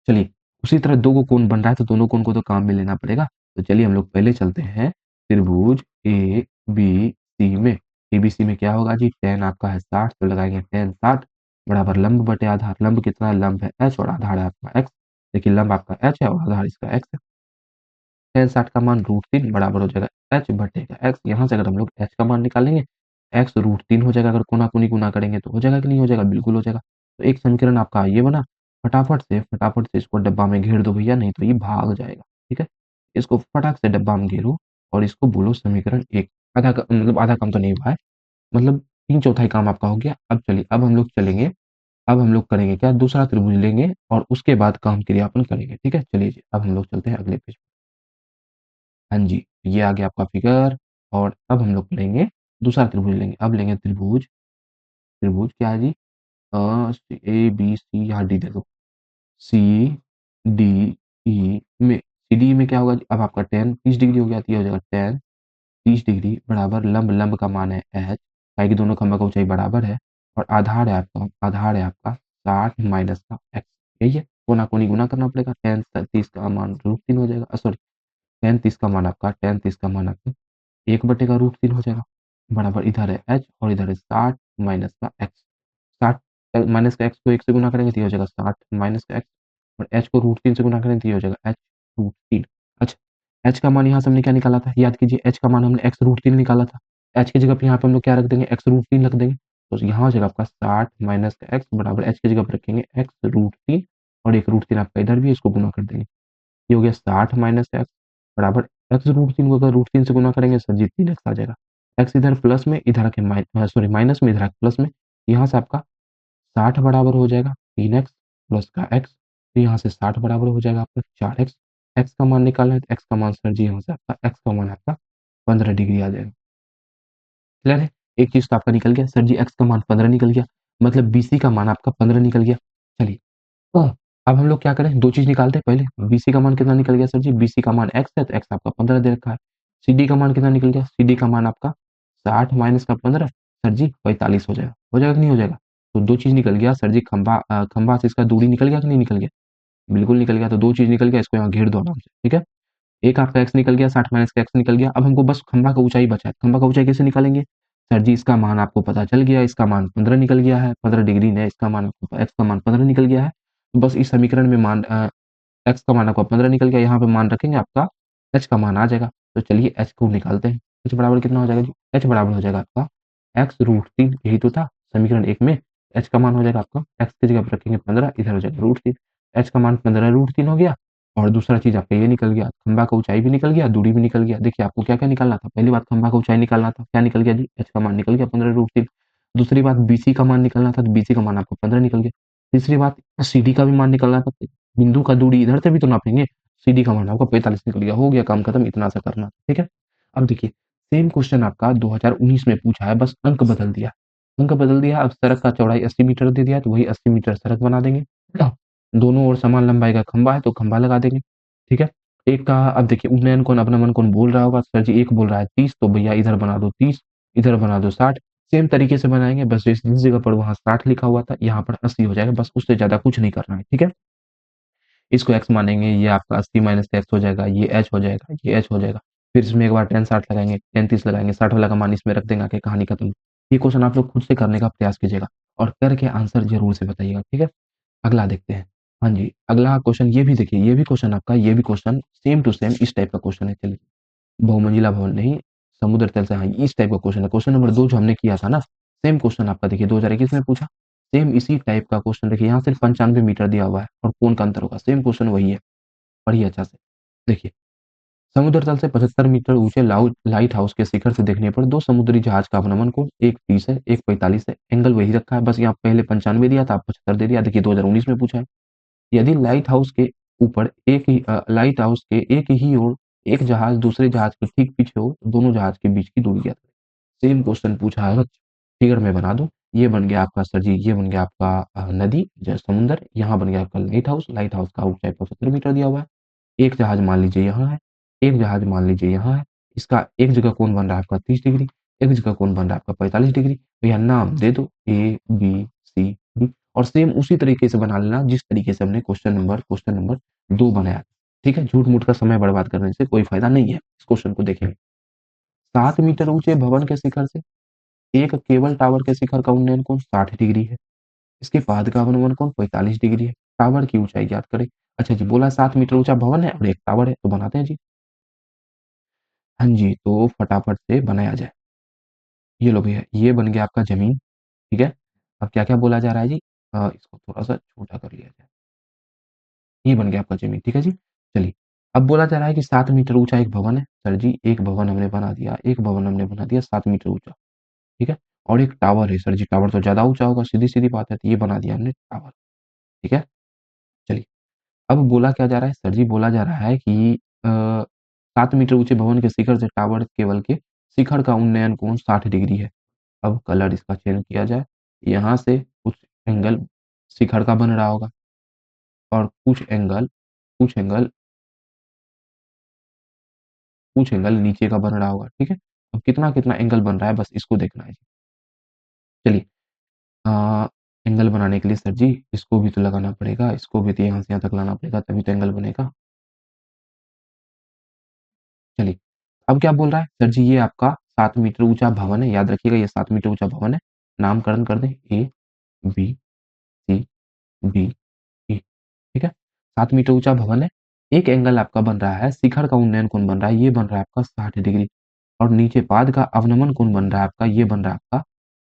चलिए उसी तरह दो को कोण बन रहा है तो दोनों कोण को तो काम में लेना पड़ेगा। तो चलिए हम लोग पहले चलते हैं त्रिभुज ए बी सी में। एबीसी में क्या होगा जी, tan आपका है 60, तो लगाएंगे tan 60 बराबर लंब बटे आधार। लंब कितना है, लंब है एच और आधार है आपका एक्स। देखिए लंब आपका एच है और आधार इसका एक्स है। tan 60 का मान √3 बराबर हो जाएगा एच बटे का एक्स। यहाँ से अगर हम लोग एच का मान निकालेंगे, एक्स √3 हो जाएगा। अगर कोना कोनी गुना करेंगे तो हो जाएगा कि नहीं हो जाएगा, बिल्कुल हो जाएगा। तो एक समीकरण आपका ये बना। फटाफट से इसको डब्बा में घेर दो भैया, नहीं तो ये भाग जाएगा, ठीक है। इसको फटाक से डब्बा में घेरो और इसको बोलो समीकरण एक। मतलब आधा काम तो नहीं हुआ है, मतलब तीन चौथाई काम आपका हो गया। अब चलिए अब हम लोग चलेंगे, अब हम लोग करेंगे क्या, दूसरा त्रिभुज लेंगे और उसके बाद काम क्रियापन करेंगे, ठीक है। चलिए जी अब हम लोग चलते हैं अगले पेज। हाँ जी, ये आ गया आपका फिगर। और अब हम लोग करेंगे दूसरा त्रिभुज लेंगे। अब लेंगे त्रिभुज, त्रिभुज क्या है जी, ए बी सी, यहाँ डी दे दो, सी डी ई में। सी डी में क्या होगा जी, अब आपका tan 30 डिग्री हो गया तो ये हो जाएगा tan 30 डिग्री बराबर लंब, लंब का मान है एच, ताकि कि दोनों खंभा का ऊंचाई बराबर है, और आधार है आपका 60 माइनस का एक्स। यही है, कोना कोनी गुना करना पड़ेगा। tan 30 का मान √3 हो जाएगा, सॉरी tan 30 का मान आपका 1 बटे का रूट 3 हो जाएगा, बराबर इधर है h और इधर है 60 माइनस का x। 60 माइनस का x को 1 से गुना करेंगे तो ये हो जाएगा 60 माइनस का x, और h को रूट 3 से गुना करेंगे तो ये हो जाएगा h रूट 3। अच्छा, h का मान यहाँ से हमने क्या निकाला था? याद कीजिए, h का मान हमने x रूट 3 निकाला था। h की जगह पे यहाँ पे हम लोग क्या रख देंगे? x रूट 3 रख देंगे। तो यहाँ हो जाएगा आपका 60 माइनस का x बराबर h की जगह पे रखेंगे x रूट 3, और एक रूट 3 आपका इधर भी है, इसको गुना कर देंगे। ये हो गया 60 माइनस एक्स बराबर एक्स रूट 3 को अगर रूट 3 से गुना करेंगे सर जी 3x आ जाएगा। एक्स इधर प्लस में, इधर आके सॉरी माइनस में, इधर आके प्लस में। यहाँ से आपका 60 बराबर हो जाएगा 3x प्लस का x, तो यहाँ से 60 बराबर हो जाएगा आपका 4x। x का मान निकालना है तो x का मान सर जी यहाँ से आपका x का मान आपका 15 डिग्री आ जाएगा। क्लियर है? एक चीज तो आपका निकल गया सर जी, x का मान 15 निकल गया, मतलब BC का मान आपका 15 निकल गया। चलिए, अब हम लोग क्या करें? 2 चीज़ निकालते हैं पहले। BC का मान कितना निकल गया सर जी? BC का मान x है तो x आपका 15 दे रखा है। CD का मान कितना निकल गया? CD का मान आपका 60 माइनस का 15 सर जी 45 हो जाएगा। हो जाएगा कि नहीं हो जाएगा? तो 2 चीज़ निकल गया सर जी, खंभा से इसका दूरी निकल गया कि नहीं निकल गया? बिल्कुल निकल गया। तो 2 चीज़ निकल गया, इसको यहाँ घेर दो आराम से, ठीक है? एक आपका x निकल गया, 60 माइनस का x निकल गया। अब हमको बस खंभा का ऊँचाई बचा है। खंभा का ऊँचाई कैसे निकालेंगे? सर जी इसका मान आपको पता चल गया, इसका मान 15 निकल गया है, 15 डिग्री ने इसका मान आपको x का मान 15 निकल गया है। तो बस इस समीकरण में x का मान आपका 15 निकल गया, यहाँ पे मान रखेंगे आपका h का मान आ जाएगा। तो चलिए h को निकालते हैं। h बराबर कितना हो जाएगा जी? h बराबर हो जाएगा आपका x रूट 3, यही तो था समीकरण 1 में। h का मान हो जाएगा आपका, x की जगह पे रखेंगे 15, इधर हो जाएगा रूट 3। h का मान 15 रूट 3 हो गया, और दूसरा चीज़ आपका ये निकल गया, खंभा का ऊँचाई भी निकल गया, दूरी भी निकल गया। देखिए आपको क्या-क्या निकालना था? पहली बात खंभा का ऊँचाई निकालना था, क्या निकल गया जी? h का मान निकल गया 15 रूट 3। दूसरी बात BC का मान निकालना था, तो BC का मान आपको 15 निकल गया। तीसरी बात CD का भी मान निकालना था, बिंदु का दूरी इधर से भी तो नापेंगे। CD का मान आपका 45 निकल गया, हो गया काम खत्म, इतना सा करना, ठीक है? अब देखिए, सेम क्वेश्चन आपका 2019 में पूछा है, बस अंक बदल दिया। अंक बदल दिया, अब सड़क का चौड़ाई 80 मीटर दे दिया, तो वही 80 मीटर सड़क बना देंगे। दोनों ओर समान लंबाई का खंभा है, तो खंभा लगा देंगे, ठीक है? एक का अब देखिए उन्नयन कौन अपना मन कौन बोल रहा होगा, सर जी एक बोल रहा है 30, तो भैया इधर बना दो 30, इधर बना दो 60। सेम तरीके से बनाएँगे, बस जिस जगह पर वहाँ 60 लिखा हुआ था, यहाँ पर 80 हो जाएगा, बस उससे ज़्यादा कुछ नहीं करना है, ठीक है? इसको x मानेंगे, ये आपका 80 माइनस का x हो जाएगा, ये h हो जाएगा, ये h हो जाएगा। फिर इसमें एक बार tan 60 लगाएँगे, tan 30 लगाएँगे, 60 वाला का मान इसमें रख देंगे, आके कहानी खत्म। ये क्वेश्चन आप लोग खुद से करने का प्रयास कीजिएगा और करके आंसर ज़रूर से बताइएगा, ठीक है? अगला देखते हैं। हाँ जी, अगला क्वेश्चन ये भी देखिए, ये भी क्वेश्चन आपका, ये भी क्वेश्चन सेम टू सेम इस टाइप का क्वेश्चन है। चलिए, बहुमंजिला भवन नहीं, समुद्र तल से, हाँ, इस टाइप का क्वेश्चन है। क्वेश्चन नंबर 2 जो हमने किया था ना, सेम क्वेश्चन आपका देखिए 2021 में पूछा। सेम इसी टाइप का क्वेश्चन देखिए, यहाँ सिर्फ 95 मीटर दिया हुआ है और कोण का अंतर होगा। सेम क्वेश्चन वही है। पढ़िए अच्छा से। देखिए, समुद्र तल से 75 मीटर ऊंचे लाइट हाउस के शिखर से देखने पर दो समुद्री जहाज का अवनमन कोण, एक 30 है, एक 45 है। एंगल वही रखा है, बस यहाँ पहले 95 दिया था, अब 75 दे दिया। देखिए 2019 में पूछा है। यदि लाइट हाउस के एक ही ओर एक जहाज दूसरे जहाज के ठीक पीछे हो, तो दोनों जहाज के बीच की दूरी ज्ञात करें। सेम क्वेश्चन पूछा है, फिगर में बना दो। ये बन गया आपका सर जी, ये बन गया आपका नदी, समुंदर। यहाँ बन गया आपका लाइट हाउस का ऊंचाई 75 मीटर दिया हुआ है। एक जहाज मान लीजिए यहाँ है, एक जहाज मान लीजिए यहाँ है। इसका एक जगह कोण बन रहा है आपका 30 डिग्री, एक जगह कोण बन रहा है आपका 45 डिग्री। भैया नाम दे दो ABCD, और सेम उसी तरीके से बना लेना जिस तरीके से हमने क्वेश्चन नंबर 2 बनाया। ठीक है? झूठ-मूठ का समय बर्बाद करने से कोई फायदा नहीं है। इस क्वेश्चन को देखेंगे। 7 मीटर ऊंचे भवन के शिखर से एक केबल टावर के शिखर का उन्नयन कोण 60 डिग्री है। इसके बाद का अवनमन कोण 45 डिग्री है। टावर की ऊंचाई ज्ञात करें। अच्छा जी, बोला 7 मीटर ऊंचा भवन है और एक टावर है, तो बनाते हैं जी। हाँ जी, तो फटाफट से बनाया जाए। ये लो भैया, ये बन गया आपका ज़मीन, ठीक है? अब क्या-क्या बोला जा रहा है जी? इसको थोड़ा-सा छोटा कर लिया जाए। ये बन गया आपका ज़मीन, ठीक है जी? चलिए, अब बोला जा रहा है कि 7 मीटर ऊँचा एक भवन है। सर जी, एक भवन हमने बना दिया, एक भवन हमने बना दिया 7 मीटर ऊँचा, ठीक है? और एक टावर है। सर जी, टावर तो ज़्यादा ऊँचा होगा, सीधी-सीधी बात है, तो ये बना दिया हमने टावर, ठीक है? चलिए, अब बोला क्या जा रहा है? सर जी, बोला जा रहा है कि 7 मीटर ऊँचे भवन के शिखर से टावर केबल के शिखर का उन्नयन कोण 60 डिग्री है। अब कलर इसका चेंज किया जाए। यहाँ से कुछ एंगल शिखर का बन रहा होगा, और कुछ एंगल कुछ एंगल नीचे का बन रहा होगा, ठीक है? अब कितना-कितना एंगल बन रहा है, बस इसको देखना है। चलिए, अ, एंगल बनाने के लिए सर जी इसको भी तो लगाना पड़ेगा, इसको भी तो यहाँ से यहाँ तक लाना पड़ेगा, तभी तो एंगल बनेगा। चलिए, अब क्या बोल रहा है सर जी, ये आपका 7 मीटर ऊंचा भवन है, याद रखिएगा ये 7 मीटर ऊंचा भवन है। नामकरण कर दें ए बी सी डी ई, ठीक है। 7 मीटर ऊंचा भवन है। एक एंगल आपका बन रहा है, शिखर का उन्नयन कोण बन रहा है, ये बन रहा है आपका 60 डिग्री। और नीचे पाद का अवनमन कोण बन रहा है आपका, ये बन रहा है आपका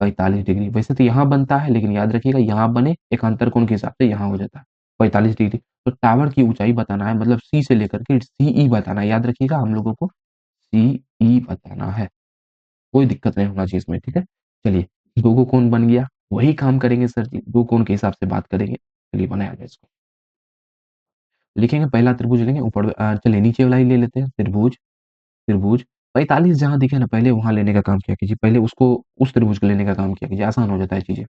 45 डिग्री। वैसे तो यहाँ बनता है, लेकिन याद रखिएगा यहाँ बने एकांतर कोण के हिसाब से यहाँ हो जाता है 45 डिग्री। तो टावर की ऊंचाई बताना है, मतलब सी से लेकर के सीई बताना है, याद रखिएगा हम लोगों को सीई बताना है। कोई दिक्कत नहीं होना चाहिए इसमें, ठीक है। चलिए, दो गो कोण बन गया, वही काम करेंगे सर जी, दो कोण के हिसाब से बात करेंगे। चलिए बनाया जाए इसको, लिखेंगे पहला त्रिभुज लेंगे ऊपर, चलिए नीचे वाला ही ले लेते हैं, त्रिभुज। त्रिभुज 45 जहां दिखे ना, पहले वहां लेने का काम किया कीजिए, पहले उसको उस त्रिभुज को लेने का काम किया कीजिए, आसान हो जाता है चीजें।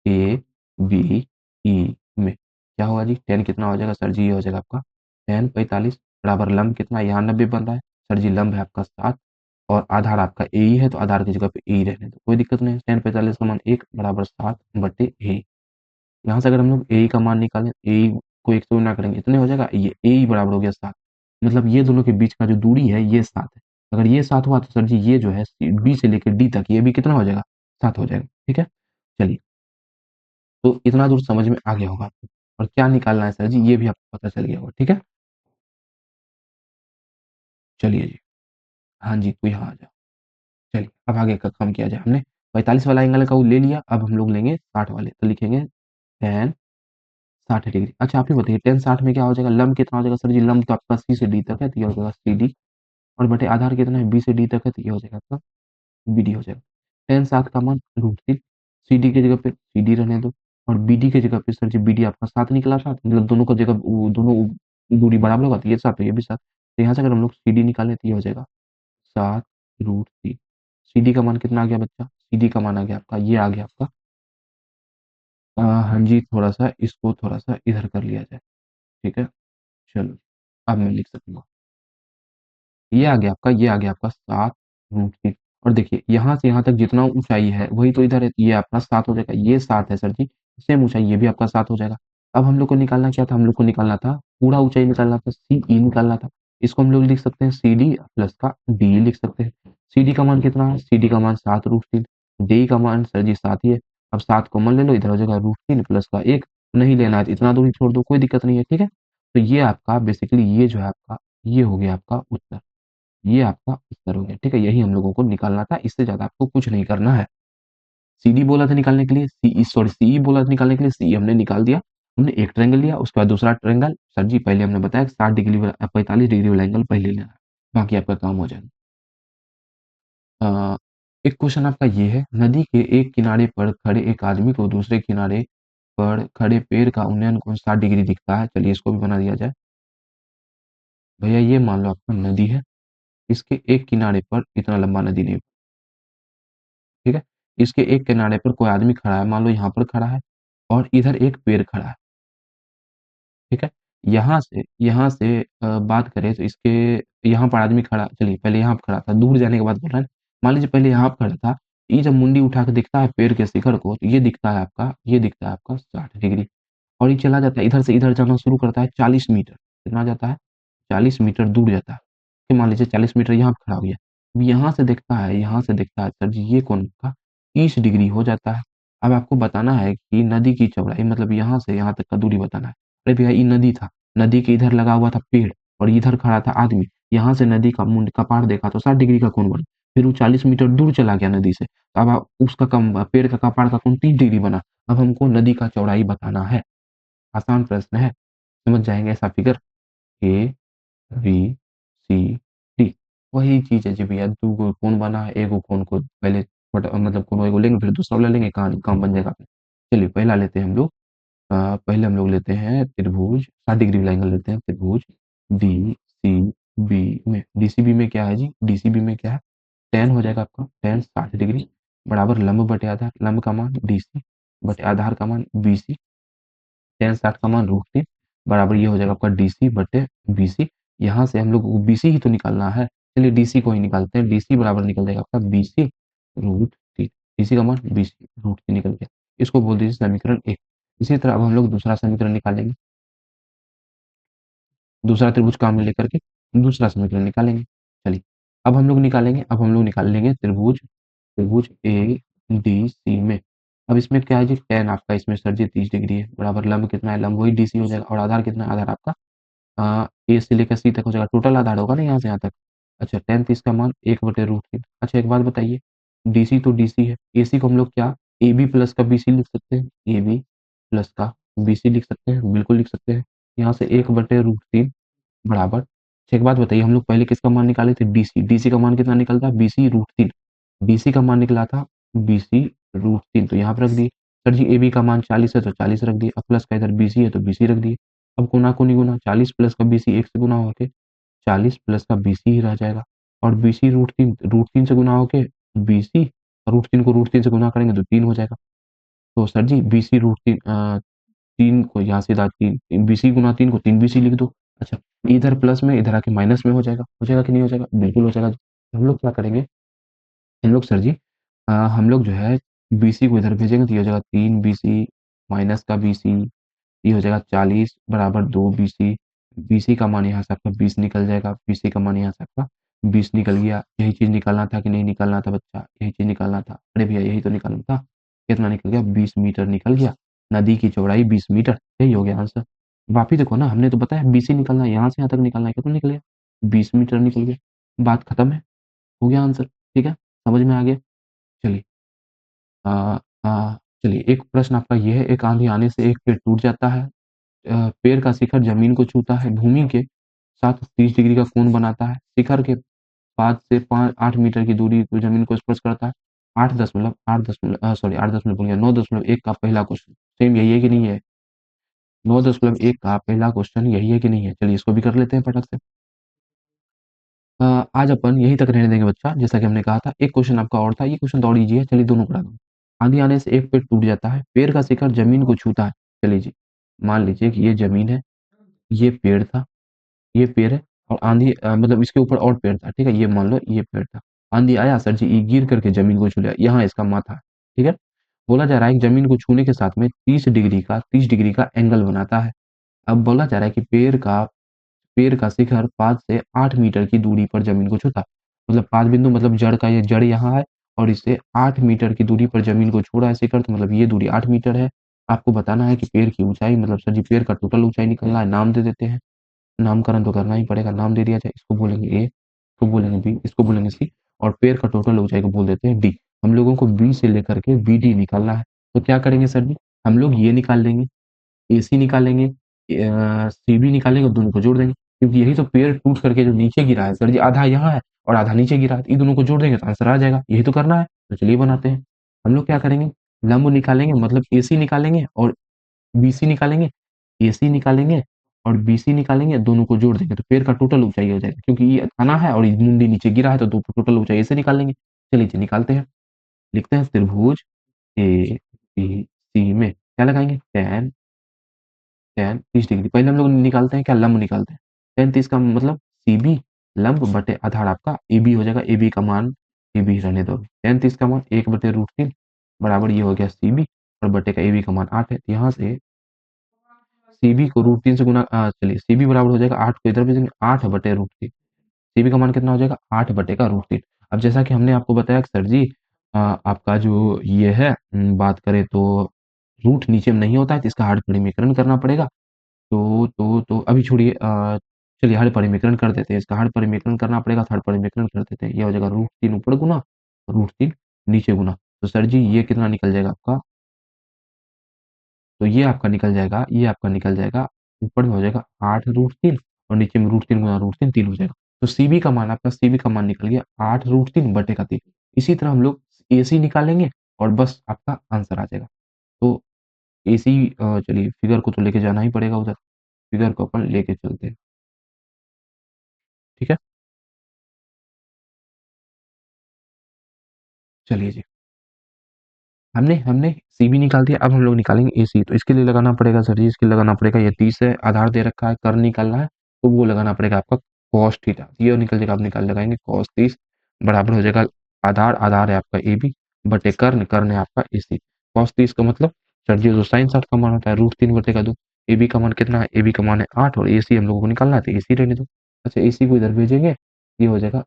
ए बी ई में क्या होगा जी, टेन कितना हो जाएगा सर जी, ये हो जाएगा आपका टेन 45 बराबर लंब कितना, यहाँ 90 बन रहा है सर जी, लंब है आपका 7 और आधार आपका ए ही है, तो आधार की जगह पे ए रहने दो, कोई दिक्कत नहीं। टेन 45 का मान 1 बराबर 7 बटे ए। यहाँ से अगर हम लोग ए का मान निकालें, ए को 1 से गुना करेंगे इतने हो जाएगा, ये ए ही बराबर हो गया 7। मतलब ये दोनों के बीच का जो दूरी है ये 7 है। अगर ये 7 हुआ तो सर जी ये जो है बी से लेकर डी तक ये भी कितना हो जाएगा, 7 हो जाएगा, ठीक है। चलिए, तो इतना दूर समझ में आ गया होगा आपको। और क्या निकालना है सर जी, ये भी आपको पता चल गया होगा, ठीक है। चलिए जी, हाँ जी, तो यहाँ आ जाओ। चलिए अब आगे का काम किया जाए, हमने 45 वाला एंगल का वो ले लिया, अब हम लोग लेंगे 60 वाले, तो लिखेंगे tan 60 डिग्री। अच्छा आप ही बताइए tan 60 में क्या हो जाएगा, लंब कितना हो जाएगा सर जी, लंब तो आपका सी से डी तक है, तो ये हो जाएगा सी डी। और बटे आधार कितना है, बी से डी तक है, तो ये हो जाएगा आपका बी डी हो जाएगा। tan 60 का मान √3, सी डी की जगह पे सी डी रहने दो, और बी डी की जगह पे सर जी बी डी आपका 7 निकला था, मतलब दोनों का जगह दोनों दूरी बराबर होगा, तो ये 7 है ये भी 7, तो यहाँ से अगर हम लोग सी डी निकालें तो ये हो जाएगा 7 √3। सी डी का मान कितना आ गया बच्चा, सी डी का मान आ गया आपका, ये आ गया आपका, हाँ जी, थोड़ा सा इसको थोड़ा सा इधर कर लिया जाए, ठीक है। चलो अब मैं लिख सकूंगा, ये आ गया आपका 7 √3। और देखिए यहाँ से यहाँ तक जितना ऊंचाई है वही तो इधर है, तो ये आपका 7 हो जाएगा, ये 7 है सर जी, सेम ऊंचाई ये भी आपका 7 हो जाएगा। अब हम लोग को निकालना क्या था, हम लोग को निकालना था पूरा ऊंचाई, निकालना था सी ई निकालना था। इसको हम लोग लिख सकते हैं सी डी प्लस का डी लिख सकते हैं। सी डी का मान कितना है, सी डी का मान 7 √3, डी का मान सर जी 7 ही है। अब 7 कॉमन ले लो, इधर हो जाएगा √3 प्लस का 1, नहीं लेना है तो इतना दूरी छोड़ दो, कोई दिक्कत नहीं है, ठीक है। तो ये आपका बेसिकली ये जो है आपका, ये हो गया आपका उत्तर, ये आपका उत्तर हो गया, ठीक है। यही हम लोगों को निकालना था, इससे ज्यादा आपको कुछ नहीं करना है। सीडी बोला था निकालने के लिए, सी सॉरी सीई बोला था निकालने के लिए, सी हमने निकाल दिया। हमने एक ट्रायंगल लिया, उसके बाद दूसरा ट्रायंगल, सर जी पहले हमने बताया 60 डिग्री वाला 45 डिग्री वाला एंगल पहले लेना है, बाकी आपका काम हो जाएगा। अ, एक क्वेश्चन आपका ये है, नदी के एक किनारे पर खड़े एक आदमी को दूसरे किनारे पर खड़े पेड़ का उन्नयन कोण 60 डिग्री दिखता है। चलिए इसको भी बना दिया जाए। भैया ये मान लो आपका नदी है, इसके एक किनारे पर इतना लंबा नदी नहीं, ठीक है। इसके एक किनारे पर कोई आदमी खड़ा है, मान लो यहाँ पर खड़ा है, और इधर एक पेड़ खड़ा है, ठीक है। यहाँ से बात करें तो इसके यहाँ पर आदमी खड़ा, चलिए पहले यहाँ पर खड़ा था, दूर जाने के बाद बोल रहा है, मान लीजिए पहले यहाँ पर खड़ा था, ये जब मुंडी उठा के दिखता है पेड़ के शिखर को, तो ये दिखता है आपका, ये दिखता है आपका 60 डिग्री। और ये चला जाता है इधर से इधर जाना शुरू करता है 40 मीटर, कितना जाता है 40 मीटर दूर जाता है। फिर मान लीजिए 40 मीटर यहाँ पे खड़ा हो गया, अब यहाँ से देखता है, यहाँ से देखता है सर जी ये कौन का 30 डिग्री हो जाता है। अब आपको बताना है कि नदी की चौड़ाई, मतलब यहाँ से यहाँ तक का दूरी बताना है। अरे भैया ये नदी था, नदी के इधर लगा हुआ था पेड़, और इधर खड़ा था आदमी, यहाँ से नदी का मुंड कपार देखा तो 60 डिग्री का कोण बना। फिर वो 40 मीटर दूर चला गया नदी से, तो अब उसका कम पेड़ का कपार का कोण 30 डिग्री बना। अब हमको नदी का चौड़ाई बताना है, आसान प्रश्न है, समझ जाएंगे ऐसा figure. A B C D, वही चीज है जी भैया, दो गो कोण बना है, एक कोण को पहले मतलब कोण एगो लेंगे, फिर दूसरा वाला लेंगे, काम काम बन जाएगा। चलिए पहला लेते हैं हम लोग, पहले हम लोग लेते हैं त्रिभुज, 60 डिग्री वाला एंगल लेते हैं, त्रिभुज डी सी बी में, डीसीबी में क्या है जी, डीसीबी में क्या है, टेन हो जाएगा आपका, टेन 60 डिग्री बराबर लंब बटे आधार, लंब का मान डीसी बटे आधार का मान बीसी, टेन 60 का मान √3 बराबर ये हो जाएगा आपका डीसी बटे बीसी। यहाँ से हम लोग को बीसी ही तो निकालना है, चलिए डीसी को ही निकालते हैं, डीसी बराबर निकल जाएगा आपका बीसी √3, डीसी का मान बीसी √3 निकल गया। इसको बोल दीजिए समीकरण 1। इसी तरह अब हम लोग दूसरा समीकरण निकालेंगे, दूसरा त्रिभुज काम में लेकर के दूसरा समीकरण निकालेंगे। चलिए अब हम लोग निकाल लेंगे त्रिभुज त्रिभुज ए डी सी में। अब इसमें क्या है जी, tan आपका इसमें सर जी 30 डिग्री है, बराबर लंब कितना है, लंब वही डीसी हो जाएगा, और आधार कितना है, आधार आपका ए से लेकर सी तक हो जाएगा, टोटल आधार होगा ना यहाँ से यहाँ तक। अच्छा, tan 30 का मान 1/√3। अच्छा एक बात बताइए, डीसी तो डीसी है, एसी को हम लोग क्या ए बी प्लस का बीसी लिख सकते हैं, ए बी प्लस का बीसी लिख सकते हैं, बिल्कुल लिख सकते हैं। यहाँ से 1/√3 बराबर। अच्छा एक बात बताइए, हम लोग पहले किसका मान निकाले थे, डीसी, डीसी का मान कितना निकलता है, BC√3। डीसी का मान निकला था BC√3, तो यहाँ पर रख दिए। सर जी ए बी का मान 40 है तो 40 रख दिए, अब प्लस का इधर बीसी है तो बीसी रख दिए। अब कोना कोनी गुना, 40 प्लस का बीसी एक से गुना होके 40 प्लस का बीसी ही रह जाएगा, और BC√3 से गुना होके बीसी, और √3 को √3 से गुना करेंगे तो 3 हो जाएगा। तो सर जी BC√3 3 को यहाँ सीधा 3 BC गुना 3 को 3 BC लिख दो। अच्छा, इधर प्लस में इधर आके माइनस में हो जाएगा कि नहीं हो जाएगा, बिल्कुल हो जाएगा। हम लोग क्या करेंगे, हम लोग सर जी हम लोग जो है बीसी को इधर भेजेंगे तो ये हो जाएगा 3 BC माइनस का बीसी, ये हो जाएगा 40 बराबर 2 BC। बीसी का मान यहाँ से आपका 20 निकल जाएगा, बीसी का मान यहाँ से आपका 20 निकल गया। यही चीज निकालना था कि नहीं निकालना था बच्चा, यही चीज निकालना था, अरे भैया यही तो निकालना था। कितना निकल गया, 20 मीटर निकल गया। नदी की चौड़ाई 20 मीटर, यही हो गया आंसर। वापिस देखो ना, हमने तो बताया बीसी निकलना है, यहाँ से यहाँ तक निकलना है, कितना निकल गया, 20 मीटर निकल गया। बात खत्म है, हो गया आंसर, ठीक है, समझ में आ गया। चलिए अ, चलिए एक प्रश्न आपका ये है, एक आंधी आने से एक पेड़ टूट जाता है, पेड़ का शिखर जमीन को छूता है, भूमि के साथ 30 डिग्री का कोण बनाता है, शिखर के 5 से 8 मीटर की दूरी को जमीन को स्पर्श करता है। 8 बोल गया, 9.1 का पहला क्वेश्चन सेम यही है कि नहीं है, 9.1 का पहला क्वेश्चन यही है कि नहीं है। चलिए इसको भी कर लेते हैं फटक से। आज अपन यहीं तक रहने देंगे बच्चा, जैसा कि हमने कहा था। एक क्वेश्चन आपका और था, ये क्वेश्चन तो और इजी है, चलिए दोनों करा दो। आंधी आने से एक पेड़ टूट जाता है, पेड़ का शिखर जमीन को छूता है। चलिए जी, मान लीजिए कि ये जमीन है, ये पेड़ था, ये पेड़ है, और आंधी मतलब इसके ऊपर और पेड़ था, ठीक है, ये मान लो ये पेड़ था। आंधी आया सर जी, ये गिर करके जमीन को छू लिया, यहाँ इसका माथा है, ठीक है। बोला जा रहा है कि जमीन को छूने के साथ में 30 डिग्री का एंगल बनाता है। अब बोला जा रहा है कि पेड़ का शिखर 5 से 8 मीटर की दूरी पर जमीन को छूता है। मतलब 5 बिंदु, मतलब जड़ का ये जड़ यहाँ है, और इससे 8 मीटर की दूरी पर जमीन को छू रहा है शिखर, तो मतलब ये दूरी 8 मीटर है। आपको बताना है कि पेड़ की ऊंचाई, मतलब सर जी पेड़ का टोटल ऊंचाई निकलना है, नाम दे देते हैं। नामकरण तो करना ही पड़ेगा, नाम दे दिया जाए, इसको बोलेंगे ए, इसको बोलेंगे बी, इसको बोलेंगे सी, और पेड़ का टोटल ऊंचाई को बोल देते हैं डी। हम लोगों को बी से लेकर के बी डी निकालना है, तो क्या करेंगे सर जी, हम लोग ये निकाल लेंगे, एसी निकालेंगे, सीबी निकालेंगे और दोनों को जोड़ देंगे, क्योंकि यही तो पेड़ टूट करके जो नीचे गिरा है सर जी, आधा यहाँ है और आधा नीचे गिरा है, तो इन दोनों को जोड़ देंगे तो आंसर आ जाएगा, यही तो करना है। तो चलिए बनाते हैं। हम लोग क्या करेंगे, लंब निकालेंगे, मतलब एसी निकालेंगे और बीसी निकालेंगे, एसी निकालेंगे और बीसी निकालेंगे, दोनों को जोड़ देंगे तो पेड़ का टोटल ऊंचाई हो जाएगा, क्योंकि ये खाना है और ये मुंडी नीचे गिरा है, तो दो टोटल ऊंचाई ऐसे निकाल लेंगे। चलिए जी निकालते हैं, लिखते हैं त्रिभुज ए बी सी में क्या लगाएंगे, tan 30 डिग्री। पहले हम लोग निकालते हैं क्या, लंब निकालते हैं। tan 30 का मतलब सीबी लंब बटे आधार आपका ए बी हो जाएगा, ए बी का मान ए बी रहने दो। tan 30 का मान 1/√3 बराबर ये हो गया सीबी, और बटे का ए बी का मान 8 है, तो यहाँ से सीबी को √3 से गुना, चलिए सीबी बराबर हो जाएगा 8 को इधर भेजेंगे, 8/√3। सीबी का मान कितना हो जाएगा, 8/√3। अब जैसा कि हमने आपको बताया कि सर जी आपका जो ये है, बात करें तो रूट नीचे में नहीं होता है, तो इसका हर परिमीकरण करना पड़ेगा। तो अभी छोड़िए, चलिए हर परिमीकरण कर देते हैं, इसका हर परिमीकरण करना पड़ेगा, तो हर परिमीकरण कर देते हैं। ये हो जाएगा √3 ऊपर गुना √3 नीचे गुना, तो सर जी ये कितना निकल जाएगा आपका, तो ये आपका निकल जाएगा, ये आपका निकल जाएगा, ऊपर में हो जाएगा 8√3 और नीचे में √3 गुना √3 3 हो जाएगा। तो सीबी का मान, आपका सीबी का मान निकल गया 8√3 बटे का 3। इसी तरह हम लोग एसी निकालेंगे और बस आपका आंसर आ जाएगा। तो एसी, चलिए फिगर को तो लेके जाना ही पड़ेगा उधर, फिगर को अपन लेके चलते हैं, ठीक है। चलिए जी, हमने हमने सीबी निकाल दिया, अब हम लोग निकालेंगे एसी। तो इसके लिए लगाना पड़ेगा सर जी, इसके लिए लगाना पड़ेगा, ये 30 है, आधार दे रखा है, कर्ण निकालना है, तो वो लगाना पड़ेगा आपका cos थीटा, ये निकल जाएगा, आप निकाल लगाएंगे cos 30 बराबर हो जाएगा आधार, आधार है आपका ए बी बटे कर्ण, कर्ण है आपका ए सी। cos 30 का मतलब सर जी जो साइन 60 का मान होता है √3 बटे का 2। ए बी का मान कितना है, ए बी का मान है 8, और ए सी हम लोगों को निकालना है, तो ए सी रहने दो। अच्छा ए सी को इधर भेजेंगे, ये हो जाएगा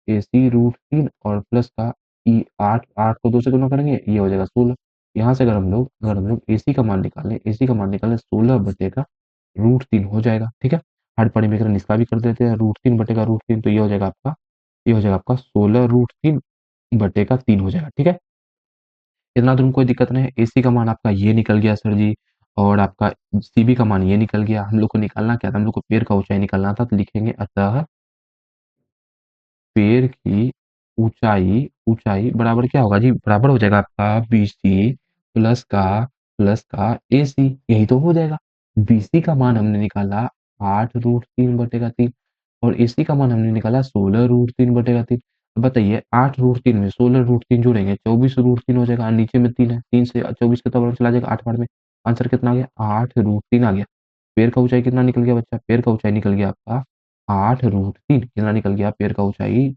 AC√3 और प्लस का ई 8, 8 को 2 से गुना करेंगे, ये हो जाएगा 16। यहाँ से अगर हम लोग AC का मान निकालें, AC का मान निकालें 16 बटे का √3 हो जाएगा, ठीक है? हर परिमेलन इसका भी कर देते हैं, √3 बटे का √3, तो ये हो जाएगा आपका 16 √3 बटे का 3 हो जाएगा, ठीक है? इतना तो कोई दिक्कत नहीं है। AC का मान आपका ये निकल गया सर जी, और आपका CB का मान ये निकल गया। हम लोग को निकालना क्या था? हम लोग को पेड़ का ऊंचाई निकालना था, तो लिखेंगे अतः पेड़ की ऊंचाई बराबर क्या होगा जी? बराबर हो जाएगा आपका BC प्लस का AC, यही तो हो जाएगा। BC का मान हमने निकाला 8 √3 बटे का 3, और AC का मान हमने निकाला 16 √3 बटे का 3। अब बताइए 8 √3 में 16 √3 जोड़ेंगे 24 √3 हो जाएगा, और नीचे में 3 है, 3 से 24 कितना बार चला जाएगा 8 बार में। आंसर कितना आ गया? 8 √3 आ गया। पेड़ का ऊंचाई कितना निकल गया बच्चा? पेड़ का ऊंचाई निकल गया आपका 8 √3। कितना निकल गया पेड़ का ऊंचाई?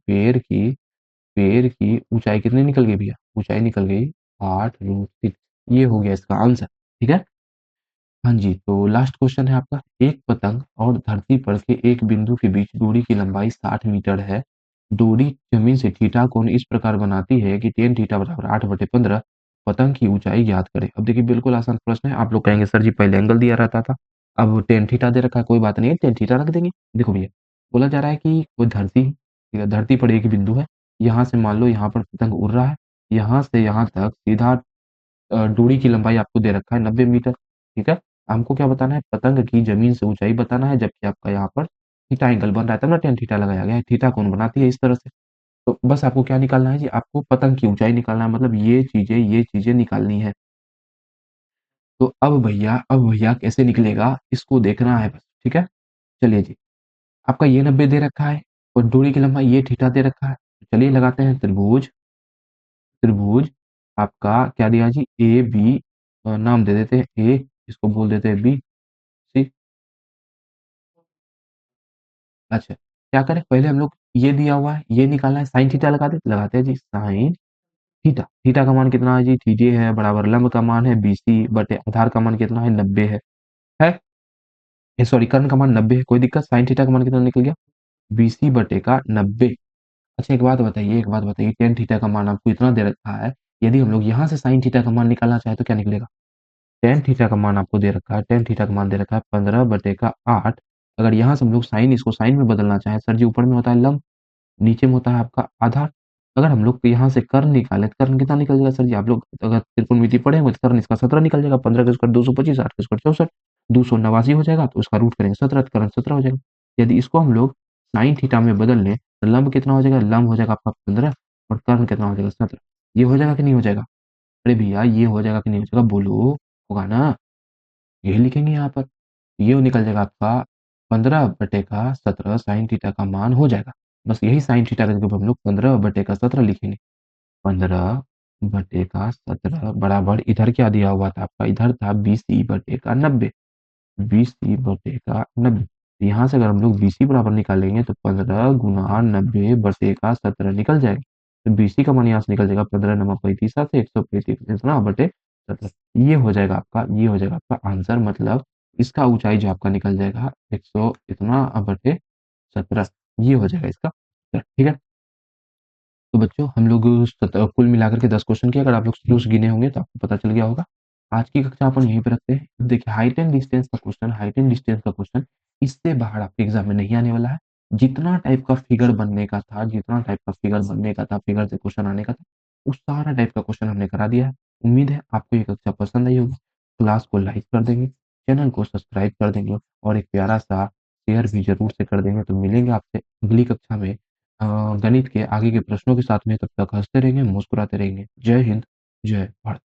पेड़ की ऊंचाई कितनी निकल गई भैया? ऊंचाई निकल गई 8 √3। ये हो गया इसका आंसर, ठीक है? हाँ जी, तो लास्ट क्वेश्चन है आपका। एक पतंग और धरती पर के एक बिंदु के बीच दूरी की लंबाई 60 मीटर है। दूरी जमीन से थीटा कोण इस प्रकार बनाती है कि tan थीटा बराबर 8/15। पतंग की ऊंचाई ज्ञात करें। अब देखिए बिल्कुल आसान प्रश्न है। आप लोग कहेंगे सर जी पहले एंगल दिया रहता था, अब tan थीटा दे रखा है, कोई बात नहीं है, tan थीटा रख देंगे। देखो भैया, बोला जा रहा है कि कोई धरती, ठीक है, धरती पर एक बिंदु है, यहाँ से मान लो यहाँ पर पतंग उड़ रहा है, यहाँ से यहाँ तक सीधा दूरी की लंबाई आपको दे रखा है 90 मीटर, ठीक है? हमको क्या बताना है? पतंग की जमीन से ऊंचाई बताना है, जबकि आपका यहाँ पर थीटा एंगल बन रहा है, तब ना tan थीटा लगाया गया है। थीटा कौन बनाती है इस तरह से। तो बस आपको क्या निकालना है जी? आपको पतंग की ऊंचाई निकालना है, मतलब ये चीजें निकालनी है। तो अब भैया कैसे निकलेगा इसको देखना है बस, ठीक है? चलिए जी, आपका ये 90 दे रखा है, और दूरी की लंबाई ये थीटा दे रखा है। चलिए लगाते हैं त्रिभुज आपका क्या दिया जी? ए बी, नाम दे देते हैं ए, इसको बोल देते हैं बी सी। अच्छा, क्या करें? पहले हम लोग ये दिया हुआ है, ये निकालना है, साइन थीटा लगाते हैं जी, साइन थीटा। थीटा का मान कितना है जी? थीटा है बराबर लंब का मान है BC बटे आधार का मान कितना है? 90 है? सॉरी, कर्ण का मान 90 है, कोई दिक्कत? साइन थीटा का मान कितना निकल गया? BC बटे का 90। अच्छा, एक बात बताइए, टेन थीटा का मान आपको इतना दे रखा है, यदि हम लोग यहाँ से साइन थीटा का मान निकालना चाहे तो क्या निकलेगा? टेन थीटा का मान आपको दे रखा है, टेन थीटा का मान दे रखा है 15/8। अगर यहाँ से हम लोग साइन, इसको साइन में बदलना चाहें, सर जी ऊपर में होता है लंब, नीचे में होता है आपका आधार। अगर हम लोग यहाँ से कर्ण निकालें तो कर्ण कितना निकल जाएगा सर जी? आप लोग अगर त्रिकोणमिति पढ़े होंगे तो कर्ण इसका 17 निकल जाएगा। 15 का स्क्वायर 225, 8 का स्क्वायर 64, 289 हो जाएगा, तो उसका रूट करेंगे 17, तो कर्ण 17 हो जाएगा। यदि इसको हम लोग साइन थीटा में बदल लें तो लंब कितना हो जाएगा? लंब हो जाएगा आपका 15, और कर्ण कितना हो जाएगा? 17। ये हो जाएगा कि नहीं हो जाएगा? अरे भैया ये हो जाएगा कि नहीं हो जाएगा? बोलो, होगा ना? यही लिखेंगे यहाँ पर। ये निकल जाएगा आपका 15/17 साइन थीटा का मान हो जाएगा। बस यही साइन थीटा का जगह हम लोग 15/17 लिखेंगे। 15/17 बराबर इधर क्या दिया हुआ था आपका? इधर था BC/90। BC/90, यहाँ से अगर हम लोग BC बराबर निकालेंगे तो 15 गुना 90/17 निकल जाएगा। तो BC का मान यहाँ से निकल जाएगा 15 नमा 35 से 135 इतना बटे 17। ये हो जाएगा आपका आंसर, मतलब इसका ऊंचाई जो आपका निकल जाएगा 100 इतना बटे 17। ये हो जाएगा इसका उत्तर, ठीक है? तो बच्चों हम लोग कुल मिलाकर के 10 क्वेश्चन किए। अगर आप लोग शुरू से गिने होंगे तो आपको पता चल गया होगा। आज की कक्षा अपन यहीं पे रखते हैं। देखिए हाइट एंड डिस्टेंस का क्वेश्चन इससे बाहर आपके एग्जाम में नहीं आने वाला है। जितना टाइप का फिगर बनने का था, फिगर से क्वेश्चन आने का था, उस सारा टाइप का क्वेश्चन हमने करा दिया है। उम्मीद है आपको ये कक्षा पसंद आई होगी। क्लास को लाइक कर देंगे, चैनल को सब्सक्राइब कर देंगे, और एक प्यारा सा शेयर भी जरूर से कर देंगे। तो मिलेंगे आपसे अगली कक्षा में गणित के आगे के प्रश्नों के साथ में। तब तक हंसते रहेंगे, मुस्कुराते रहेंगे। जय हिंद, जय भारत।